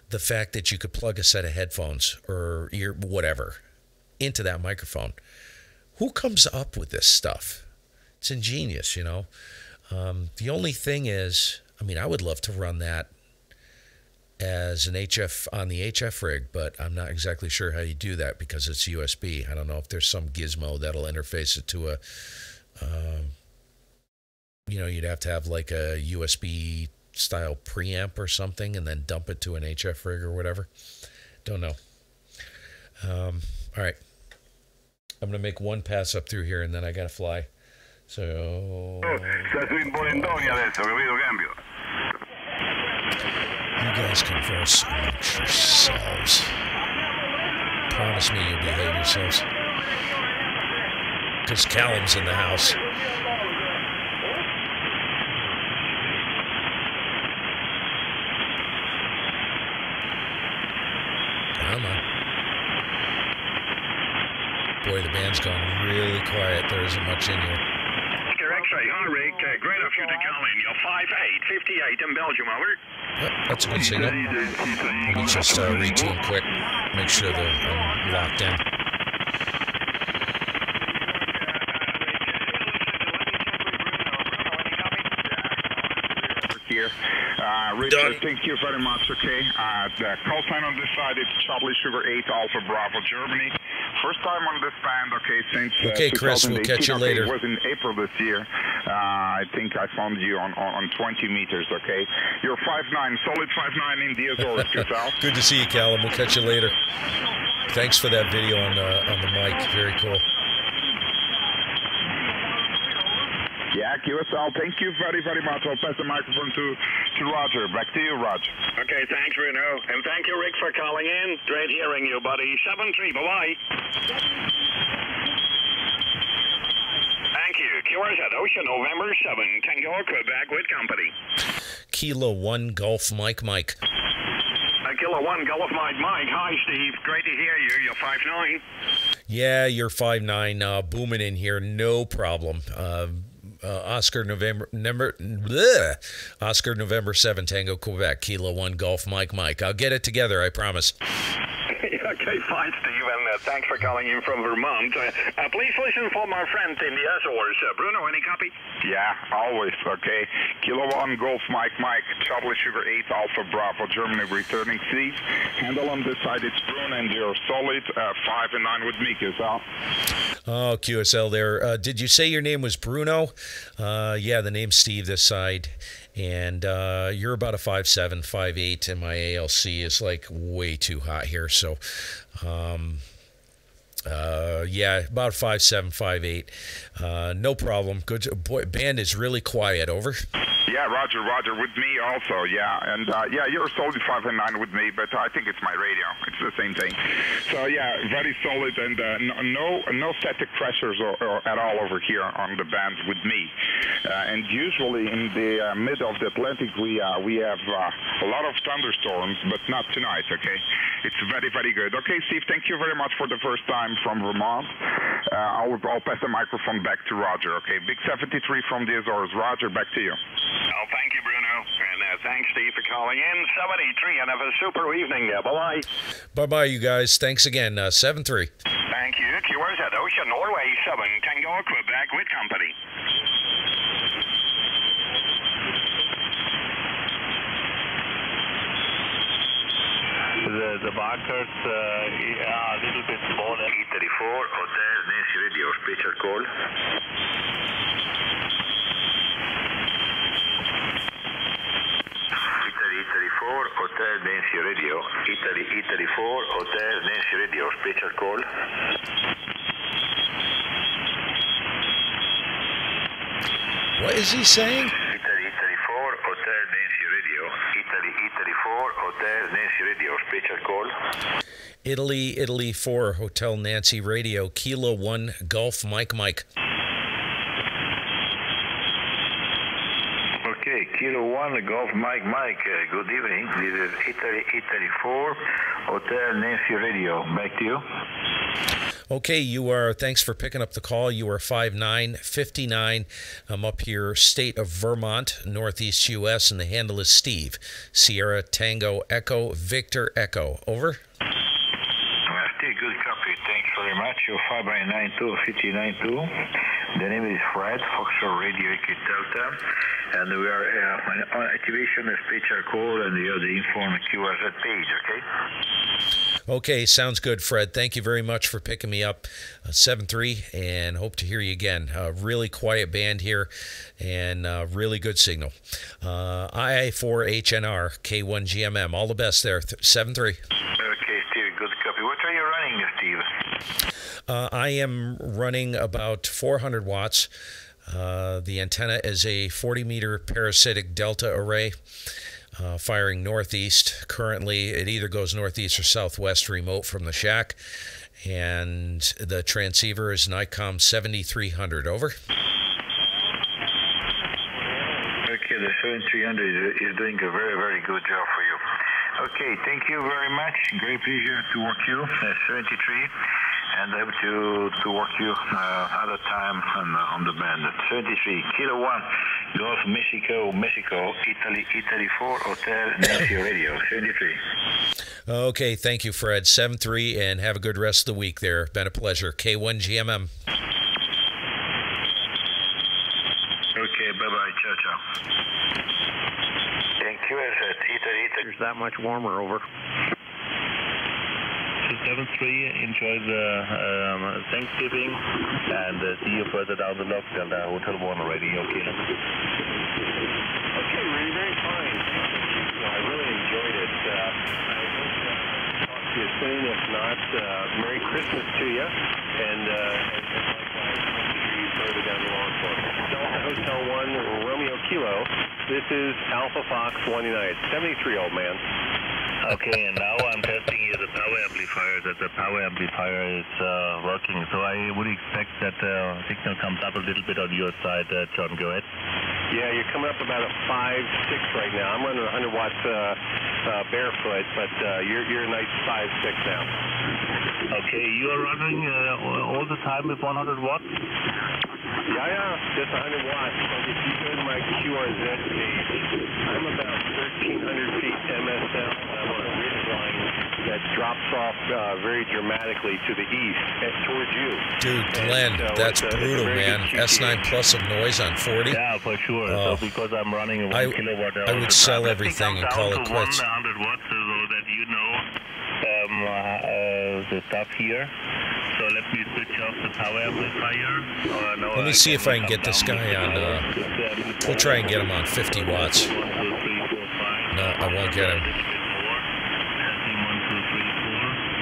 the fact that you could plug a set of headphones or whatever into that microphone. Who comes up with this stuff? It's ingenious, The only thing is, I would love to run that as an HF on the HF rig, but I'm not exactly sure how you do that because it's USB. I don't know if there's some gizmo that'll interface it to a, you'd have to have like a USB style preamp or something and then dump it to an HF rig or whatever. Don't know. All right. I'm going to make one pass up through here and then I got to fly. So... You guys converse amongst yourselves. Promise me you'll behave yourselves. Because Callum's in the house. Come on. Boy, the band's gone really quiet. There isn't much in here. X-ray, hi Rick. Great of you to call in. You're 5858 in Belgium, over. Yep, that's a good signal. Let me just retune quick. Make sure that I'm locked in. Here. Richard, thank you very much, okay? The call sign on this side is Charlie Sugar 8 Alpha Bravo, Germany. First time on this band, okay, since okay, Chris, we'll catch you later. It was in April this year. I think I found you on 20 meters, okay? You're 5'9", solid 5'9" in the Azores, yourself. Good to see you, Callum. We'll catch you later. Thanks for that video on the mic. Very cool. Yeah, QSL, thank you very, very much. I'll pass the microphone to Roger. Back to you, Roger. Okay, thanks, Bruno. And thank you, Rick, for calling in. Great hearing you, buddy. 7-3, bye-bye. Thank you. QRZ Ocean, November 7, Tango, Quebec, with company. Kilo 1 Golf Mike. Kilo 1 Golf Mike. Hi, Steve. Great to hear you. You're 5'9". Yeah, you're 5'9", booming in here. No problem. Oscar November 7 Tango Quebec Kilo 1 Golf Mike. I'll get it together, I promise. Okay, fine, Steve, and thanks for calling in from Vermont. Please listen for my friend in the Azores. Bruno, any copy? Yeah, always, okay. Kilo 1 Golf Mike, Charlie Sugar 8 Alpha Bravo, Germany returning, Steve. Handle on this side, it's Bruno, and you're solid 5 and 9 with me, QSL. Oh, QSL there. Did you say your name was Bruno? Yeah, the name's Steve this side. And you're about a 5'7", 5'8", and my ALC is like way too hot here. So, yeah, about 5'7", 5'8". No problem. Good. Boy, band is really quiet. Over. Yeah, Roger, with me also, yeah. And, yeah, you're solid 5 and 9 with me, but I think it's my radio. It's the same thing. So, yeah, very solid, and no static pressures or at all over here on the bands with me. And usually in the mid of the Atlantic, we have a lot of thunderstorms, but not tonight, okay? It's very, very good. Okay, Steve, thank you very much for the first time from Vermont. I'll pass the microphone back to Roger, okay? Big 73 from the Azores. Roger, back to you. Oh, thank you, Bruno. And thanks, Steve, for calling in. 73, and have a super evening. Bye-bye. Bye-bye, you guys. Thanks again. 7-3. Thank you. QRZ Ocean, Norway 7, Tango, Quebec, with company. The markers are a little bit smaller. E34, Hotel Nancy Radio, special call. E34, Hotel Nancy Radio. E34, Hotel Nancy Radio, special call. What is he saying? Italy 34, Hotel Nancy Radio. Italy 34, Hotel Nancy Radio, special call. Italy 4, Hotel Nancy Radio, Kilo 1 Golf Mike. Okay, Kilo 1 Golf Mike. Good evening. This is Italy 4, Hotel Nancy Radio. Back to you. Okay, thanks for picking up the call. You are 5'9", 59. I'm up here, state of Vermont, Northeast U.S., and the handle is Steve. Sierra Tango Echo Victor Echo. Over. Steve, good copy. Thanks very much. You're 592 592. The name is Fred, Foxtrot Radio Echo Delta. And we are on activation, a special call, and you have the info on the QRZ page, okay? Okay, sounds good, Fred. Thank you very much for picking me up. 7-3, and hope to hear you again. Really quiet band here, and really good signal. IA4HNR, K1GMM. All the best there. 7-3. Okay, Steve, good copy. What are you running, Steve? I am running about 400 watts. The antenna is a 40-meter parasitic delta array. firing northeast. Currently, it either goes northeast or southwest remote from the shack. And the transceiver is Nikon 7300. Over. Okay, the 7300 is doing a very, very good job for you. Okay, thank you very much. Great pleasure to work you, 73. And able to work you other time on the band. 73, Kilo 1, Gulf Mexico, Italy 4, Hotel Nancy Radio, 73. Okay, thank you, Fred. 7-3, and have a good rest of the week there. Been a pleasure. K1GMM. Okay, bye-bye. Ciao, ciao. Thank you, Italy. It's that much warmer over. 7-3, enjoy the Thanksgiving, and see you further down the log, Delta Hotel 1 Radio, okay? Okay, really very fine. I really enjoyed it. I hope to talk to you soon. If not, Merry Christmas to you, and likewise, hope to hear you further down the long course. Delta Hotel 1, Romeo Kilo. This is Alpha Fox 1 United. 73, old man. Okay, and now I'm testing here the power amplifier, that the power amplifier is working. So I would expect that signal comes up a little bit on your side, John. Go ahead. Yeah, you're coming up about a 5-6 right now. I'm running 100 watts barefoot, but you're a nice 5-6 now. Okay, you are running all the time with 100 watts? Yeah, just 100 watts. But if you go to my Q1Z page, I'm about 1,300 feet MSL. I'm on a ridge line that drops off very dramatically to the east towards you. Dude, Glenn, that's brutal, man. S9 plus of noise on 40. Yeah, for sure. So because I'm running a 1 kilowatt hour. I would sell everything and call it quits. 100 watts so that you know the stuff here. So let me switch off the power amplifier. Let me see if I can get this guy on. We'll try and get him on 50 watts. No, I won't get him.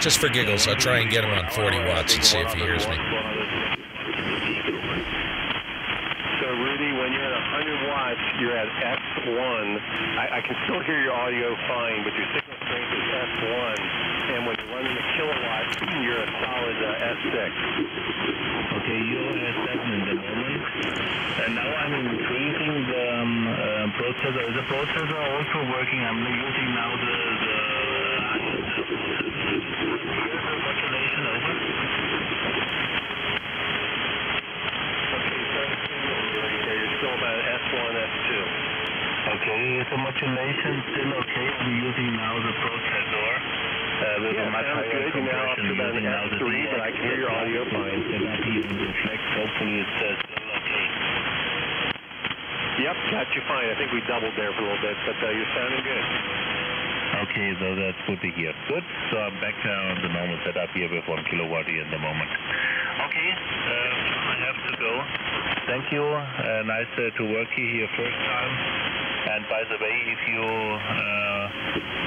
Just for giggles, I'll try and get him on 40 watts and see if he hears me. So, Rudy, when you're at 100 watts, you're at F1. I can still hear your audio fine, but your signal strength is F1. And when you're running a kilowatt, you're a solid S6. Okay, you're at 7 in the moment. And now I'm increasing the processor. Is the processor also working? I'm using now the modulation over. Okay, so you're still about S1, S2. Okay, is the modulation still okay? I'm using now the processor. Yeah, sounds good. You're now up to about an S3, but I can hear your audio fine. Hopefully it's still okay. Yep, got you fine. I think we doubled there for a little bit, but you're sounding good. Okay, so that's good to hear. Good. So I'm back on the normal setup here with 1 kilowatt here in the moment. Okay, I have to go. Thank you. Nice to work here first time. And by the way, if you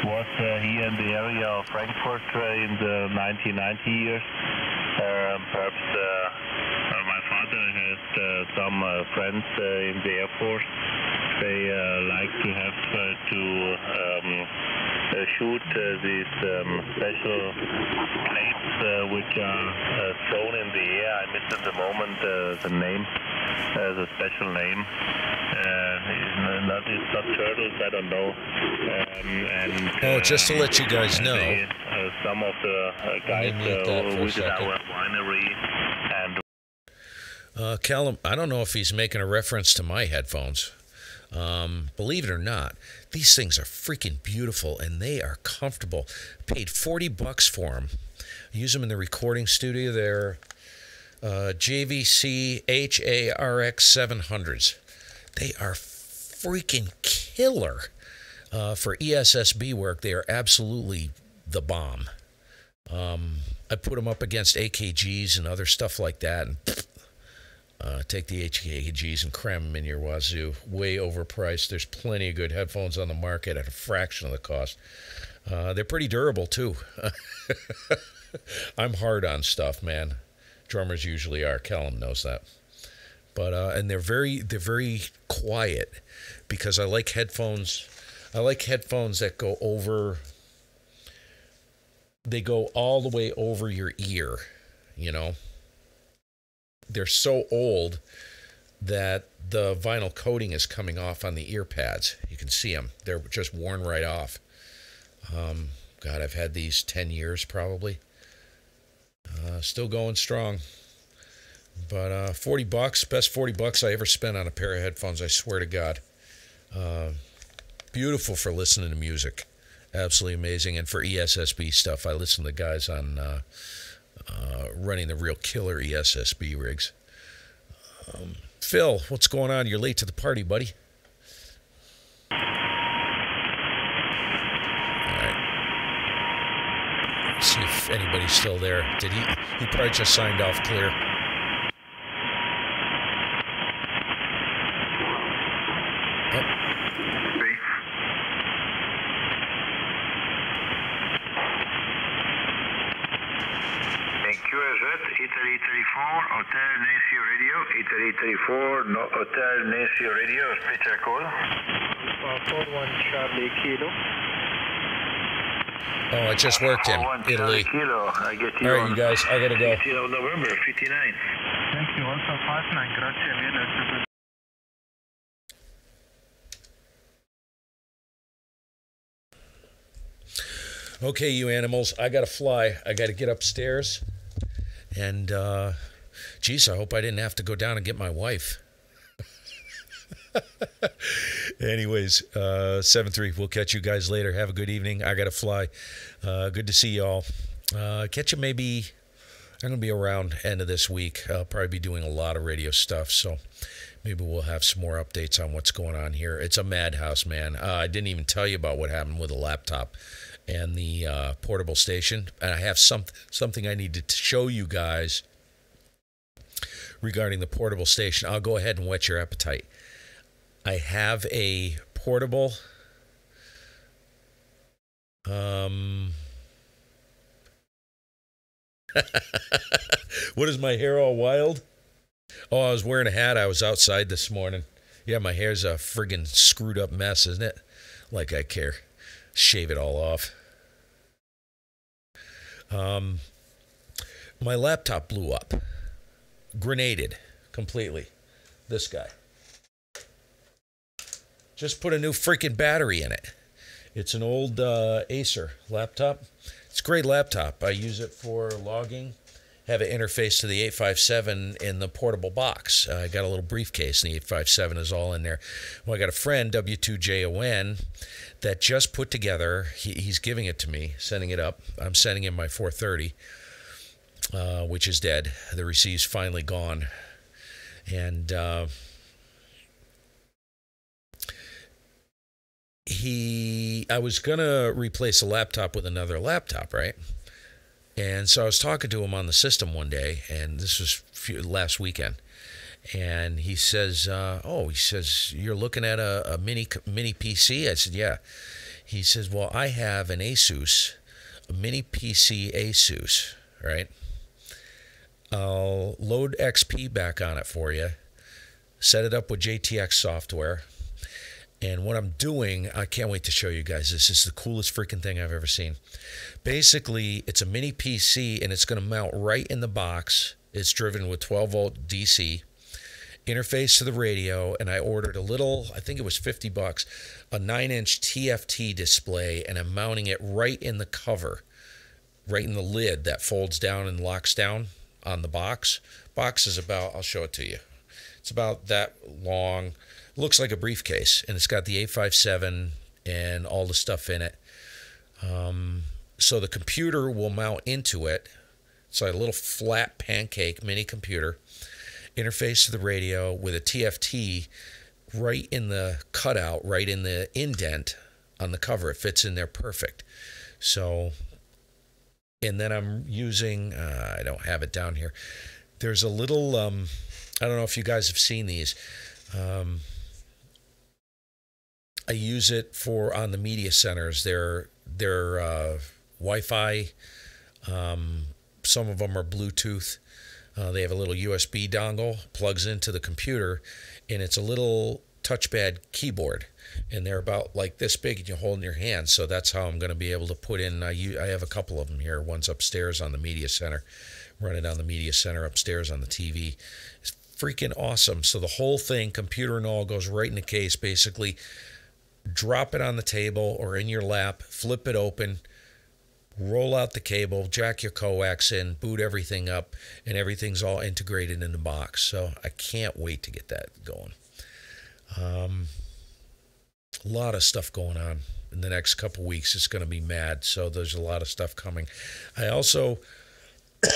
was here in the area of Frankfurt in the 1990 years, perhaps my father has some friends in the Air Force. They like to have to shoot these special planes which are thrown in the air. I missed at the moment the name, the special name. It's not turtles, I don't know. Just to let you guys know, some of the guys visit our winery and. Callum, I don't know if he's making a reference to my headphones. Believe it or not, these things are freaking beautiful and they are comfortable. Paid $40 for them. I use them in the recording studio. They're JVC HARX 700s. They are freaking killer. For ESSB work, they are absolutely the bomb. I put them up against AKGs and other stuff like that, and take the AKGs and cram them in your wazoo. Way overpriced. There's plenty of good headphones on the market at a fraction of the cost. They're pretty durable too. I'm hard on stuff, man. Drummers usually are. Callum knows that. But and they're very quiet, because I like headphones. I like headphones that go over. They go all the way over your ear, you know. They're so old that the vinyl coating is coming off on the ear pads. You can see them. They're just worn right off. God, I've had these 10 years probably. Still going strong. But $40, best $40 I ever spent on a pair of headphones, I swear to God. Beautiful for listening to music. Absolutely amazing. And for ESSB stuff, I listen to the guys on running the real killer ESSB rigs. Phil, what's going on? You're late to the party, buddy. All right. Let's see if anybody's still there. Did he? He probably just signed off clear. Italy 34, Hotel Nancy Radio, Italy 34, no, Hotel Nancy Radio, special call. 41 Charlie Kilo. Oh, it just worked in Italy. Kilo. I get you. All right, you guys, I gotta go. 18 of November, 59. Thank you, also 59, grazie mille. Okay, you animals, I gotta fly. I gotta get upstairs. And, geez, I hope I didn't have to go down and get my wife. Anyways, 7-3, we'll catch you guys later. Have a good evening. I got to fly. Good to see y'all. Catch you maybe, I'm going to be around end of this week. I'll probably be doing a lot of radio stuff, so maybe we'll have some more updates on what's going on here. It's a madhouse, man. I didn't even tell you about what happened with the laptop and the portable station. And I have something I need to show you guys regarding the portable station. I'll go ahead and whet your appetite. I have a portable what is my hair all wild? Oh, I was wearing a hat. I was outside this morning. Yeah, my hair's a friggin' screwed up mess, isn't it? Like I care. Shave it all off. My laptop blew up. Grenaded completely. This guy. Just put a new freaking battery in it. It's an old Acer laptop. It's a great laptop. I use it for logging. Have an interface to the 857 in the portable box. I got a little briefcase, and the 857 is all in there. Well, I got a friend, W2JON, that just put together, he's giving it to me, sending it up. I'm sending him my 430, which is dead. The receive's finally gone. And I was going to replace a laptop with another laptop, right? And so I was talking to him on the system one day, and this was last weekend. And he says, you're looking at a mini PC? I said, yeah. He says, well, I have an Asus, a mini PC Asus, right? I'll load XP back on it for you, set it up with JTX software. And what I'm doing, I can't wait to show you guys this. This is the coolest freaking thing I've ever seen. Basically, it's a mini PC, and it's going to mount right in the box. It's driven with 12-volt DC, interface to the radio, and I ordered a little, I think it was $50, a 9-inch TFT display, and I'm mounting it right in the cover, right in the lid that folds down and locks down on the box. Box is about, I'll show it to you. It's about that long. Looks like a briefcase, and it's got the 857 and all the stuff in it. So the computer will mount into it. It's like a little flat pancake mini computer. Interface to the radio with a TFT right in the cutout, right in the indent on the cover. It fits in there perfect. So, and then I'm using, I don't have it down here. There's a little, I don't know if you guys have seen these. I use it for on the media centers. They're Wi-Fi. Some of them are Bluetooth. They have a little USB dongle, plugs into the computer, and it's a little touchpad keyboard, and they're about like this big, and you hold in your hand. So that's how I'm going to be able to put in. I have a couple of them here. One's upstairs on the media center, running on the media center upstairs on the TV. It's freaking awesome. So the whole thing, computer and all, goes right in the case. Basically, drop it on the table or in your lap, flip it open, roll out the cable, jack your coax in, boot everything up, and everything's all integrated in the box. So I can't wait to get that going. A lot of stuff going on in the next couple weeks. It's going to be mad. So there's a lot of stuff coming. I also,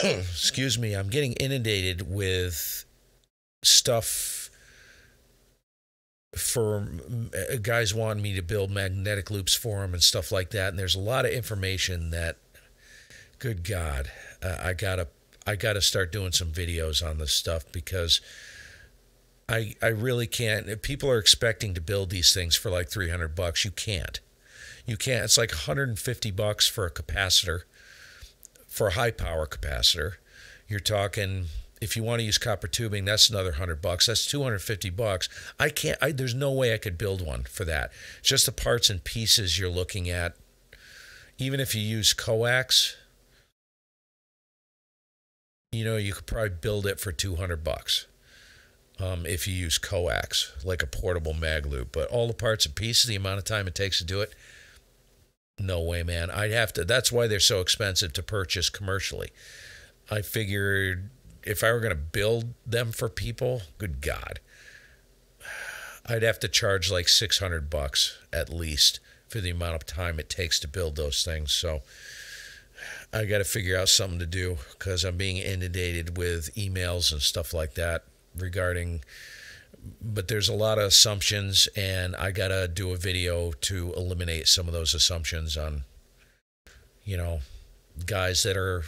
excuse me, I'm getting inundated with stuff for guys wanting me to build magnetic loops for them and stuff like that. And there's a lot of information that, good God, I gotta start doing some videos on this stuff, because I really can't. If people are expecting to build these things for like $300, you can't. You can't. It's like $150 for a capacitor, for a high power capacitor. You're talking, if you want to use copper tubing, that's another $100. That's $250. I can't. There's no way I could build one for that. Just the parts and pieces you're looking at. Even if you use coax, you know, you could probably build it for $200. If you use coax, like a portable mag loop. But all the parts and pieces, the amount of time it takes to do it, no way, man. I'd have to. That's why they're so expensive to purchase commercially. I figured if I were going to build them for people, good God, I'd have to charge like $600 at least for the amount of time it takes to build those things. So I got to figure out something to do, because I'm being inundated with emails and stuff like that regarding, but there's a lot of assumptions, and I got to do a video to eliminate some of those assumptions on, you know, guys that are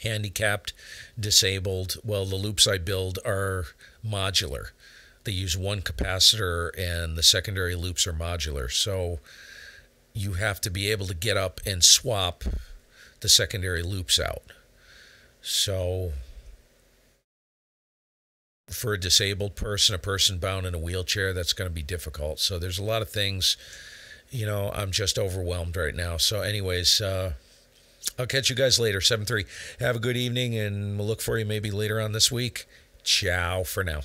handicapped, disabled. Well, the loops I build are modular. They use one capacitor, and the secondary loops are modular. So you have to be able to get up and swap the secondary loops out. So for a disabled person, a person bound in a wheelchair, that's going to be difficult. So there's a lot of things, you know, I'm just overwhelmed right now. So anyways, I'll catch you guys later, 7-3. Have a good evening, and we'll look for you maybe later on this week. Ciao for now.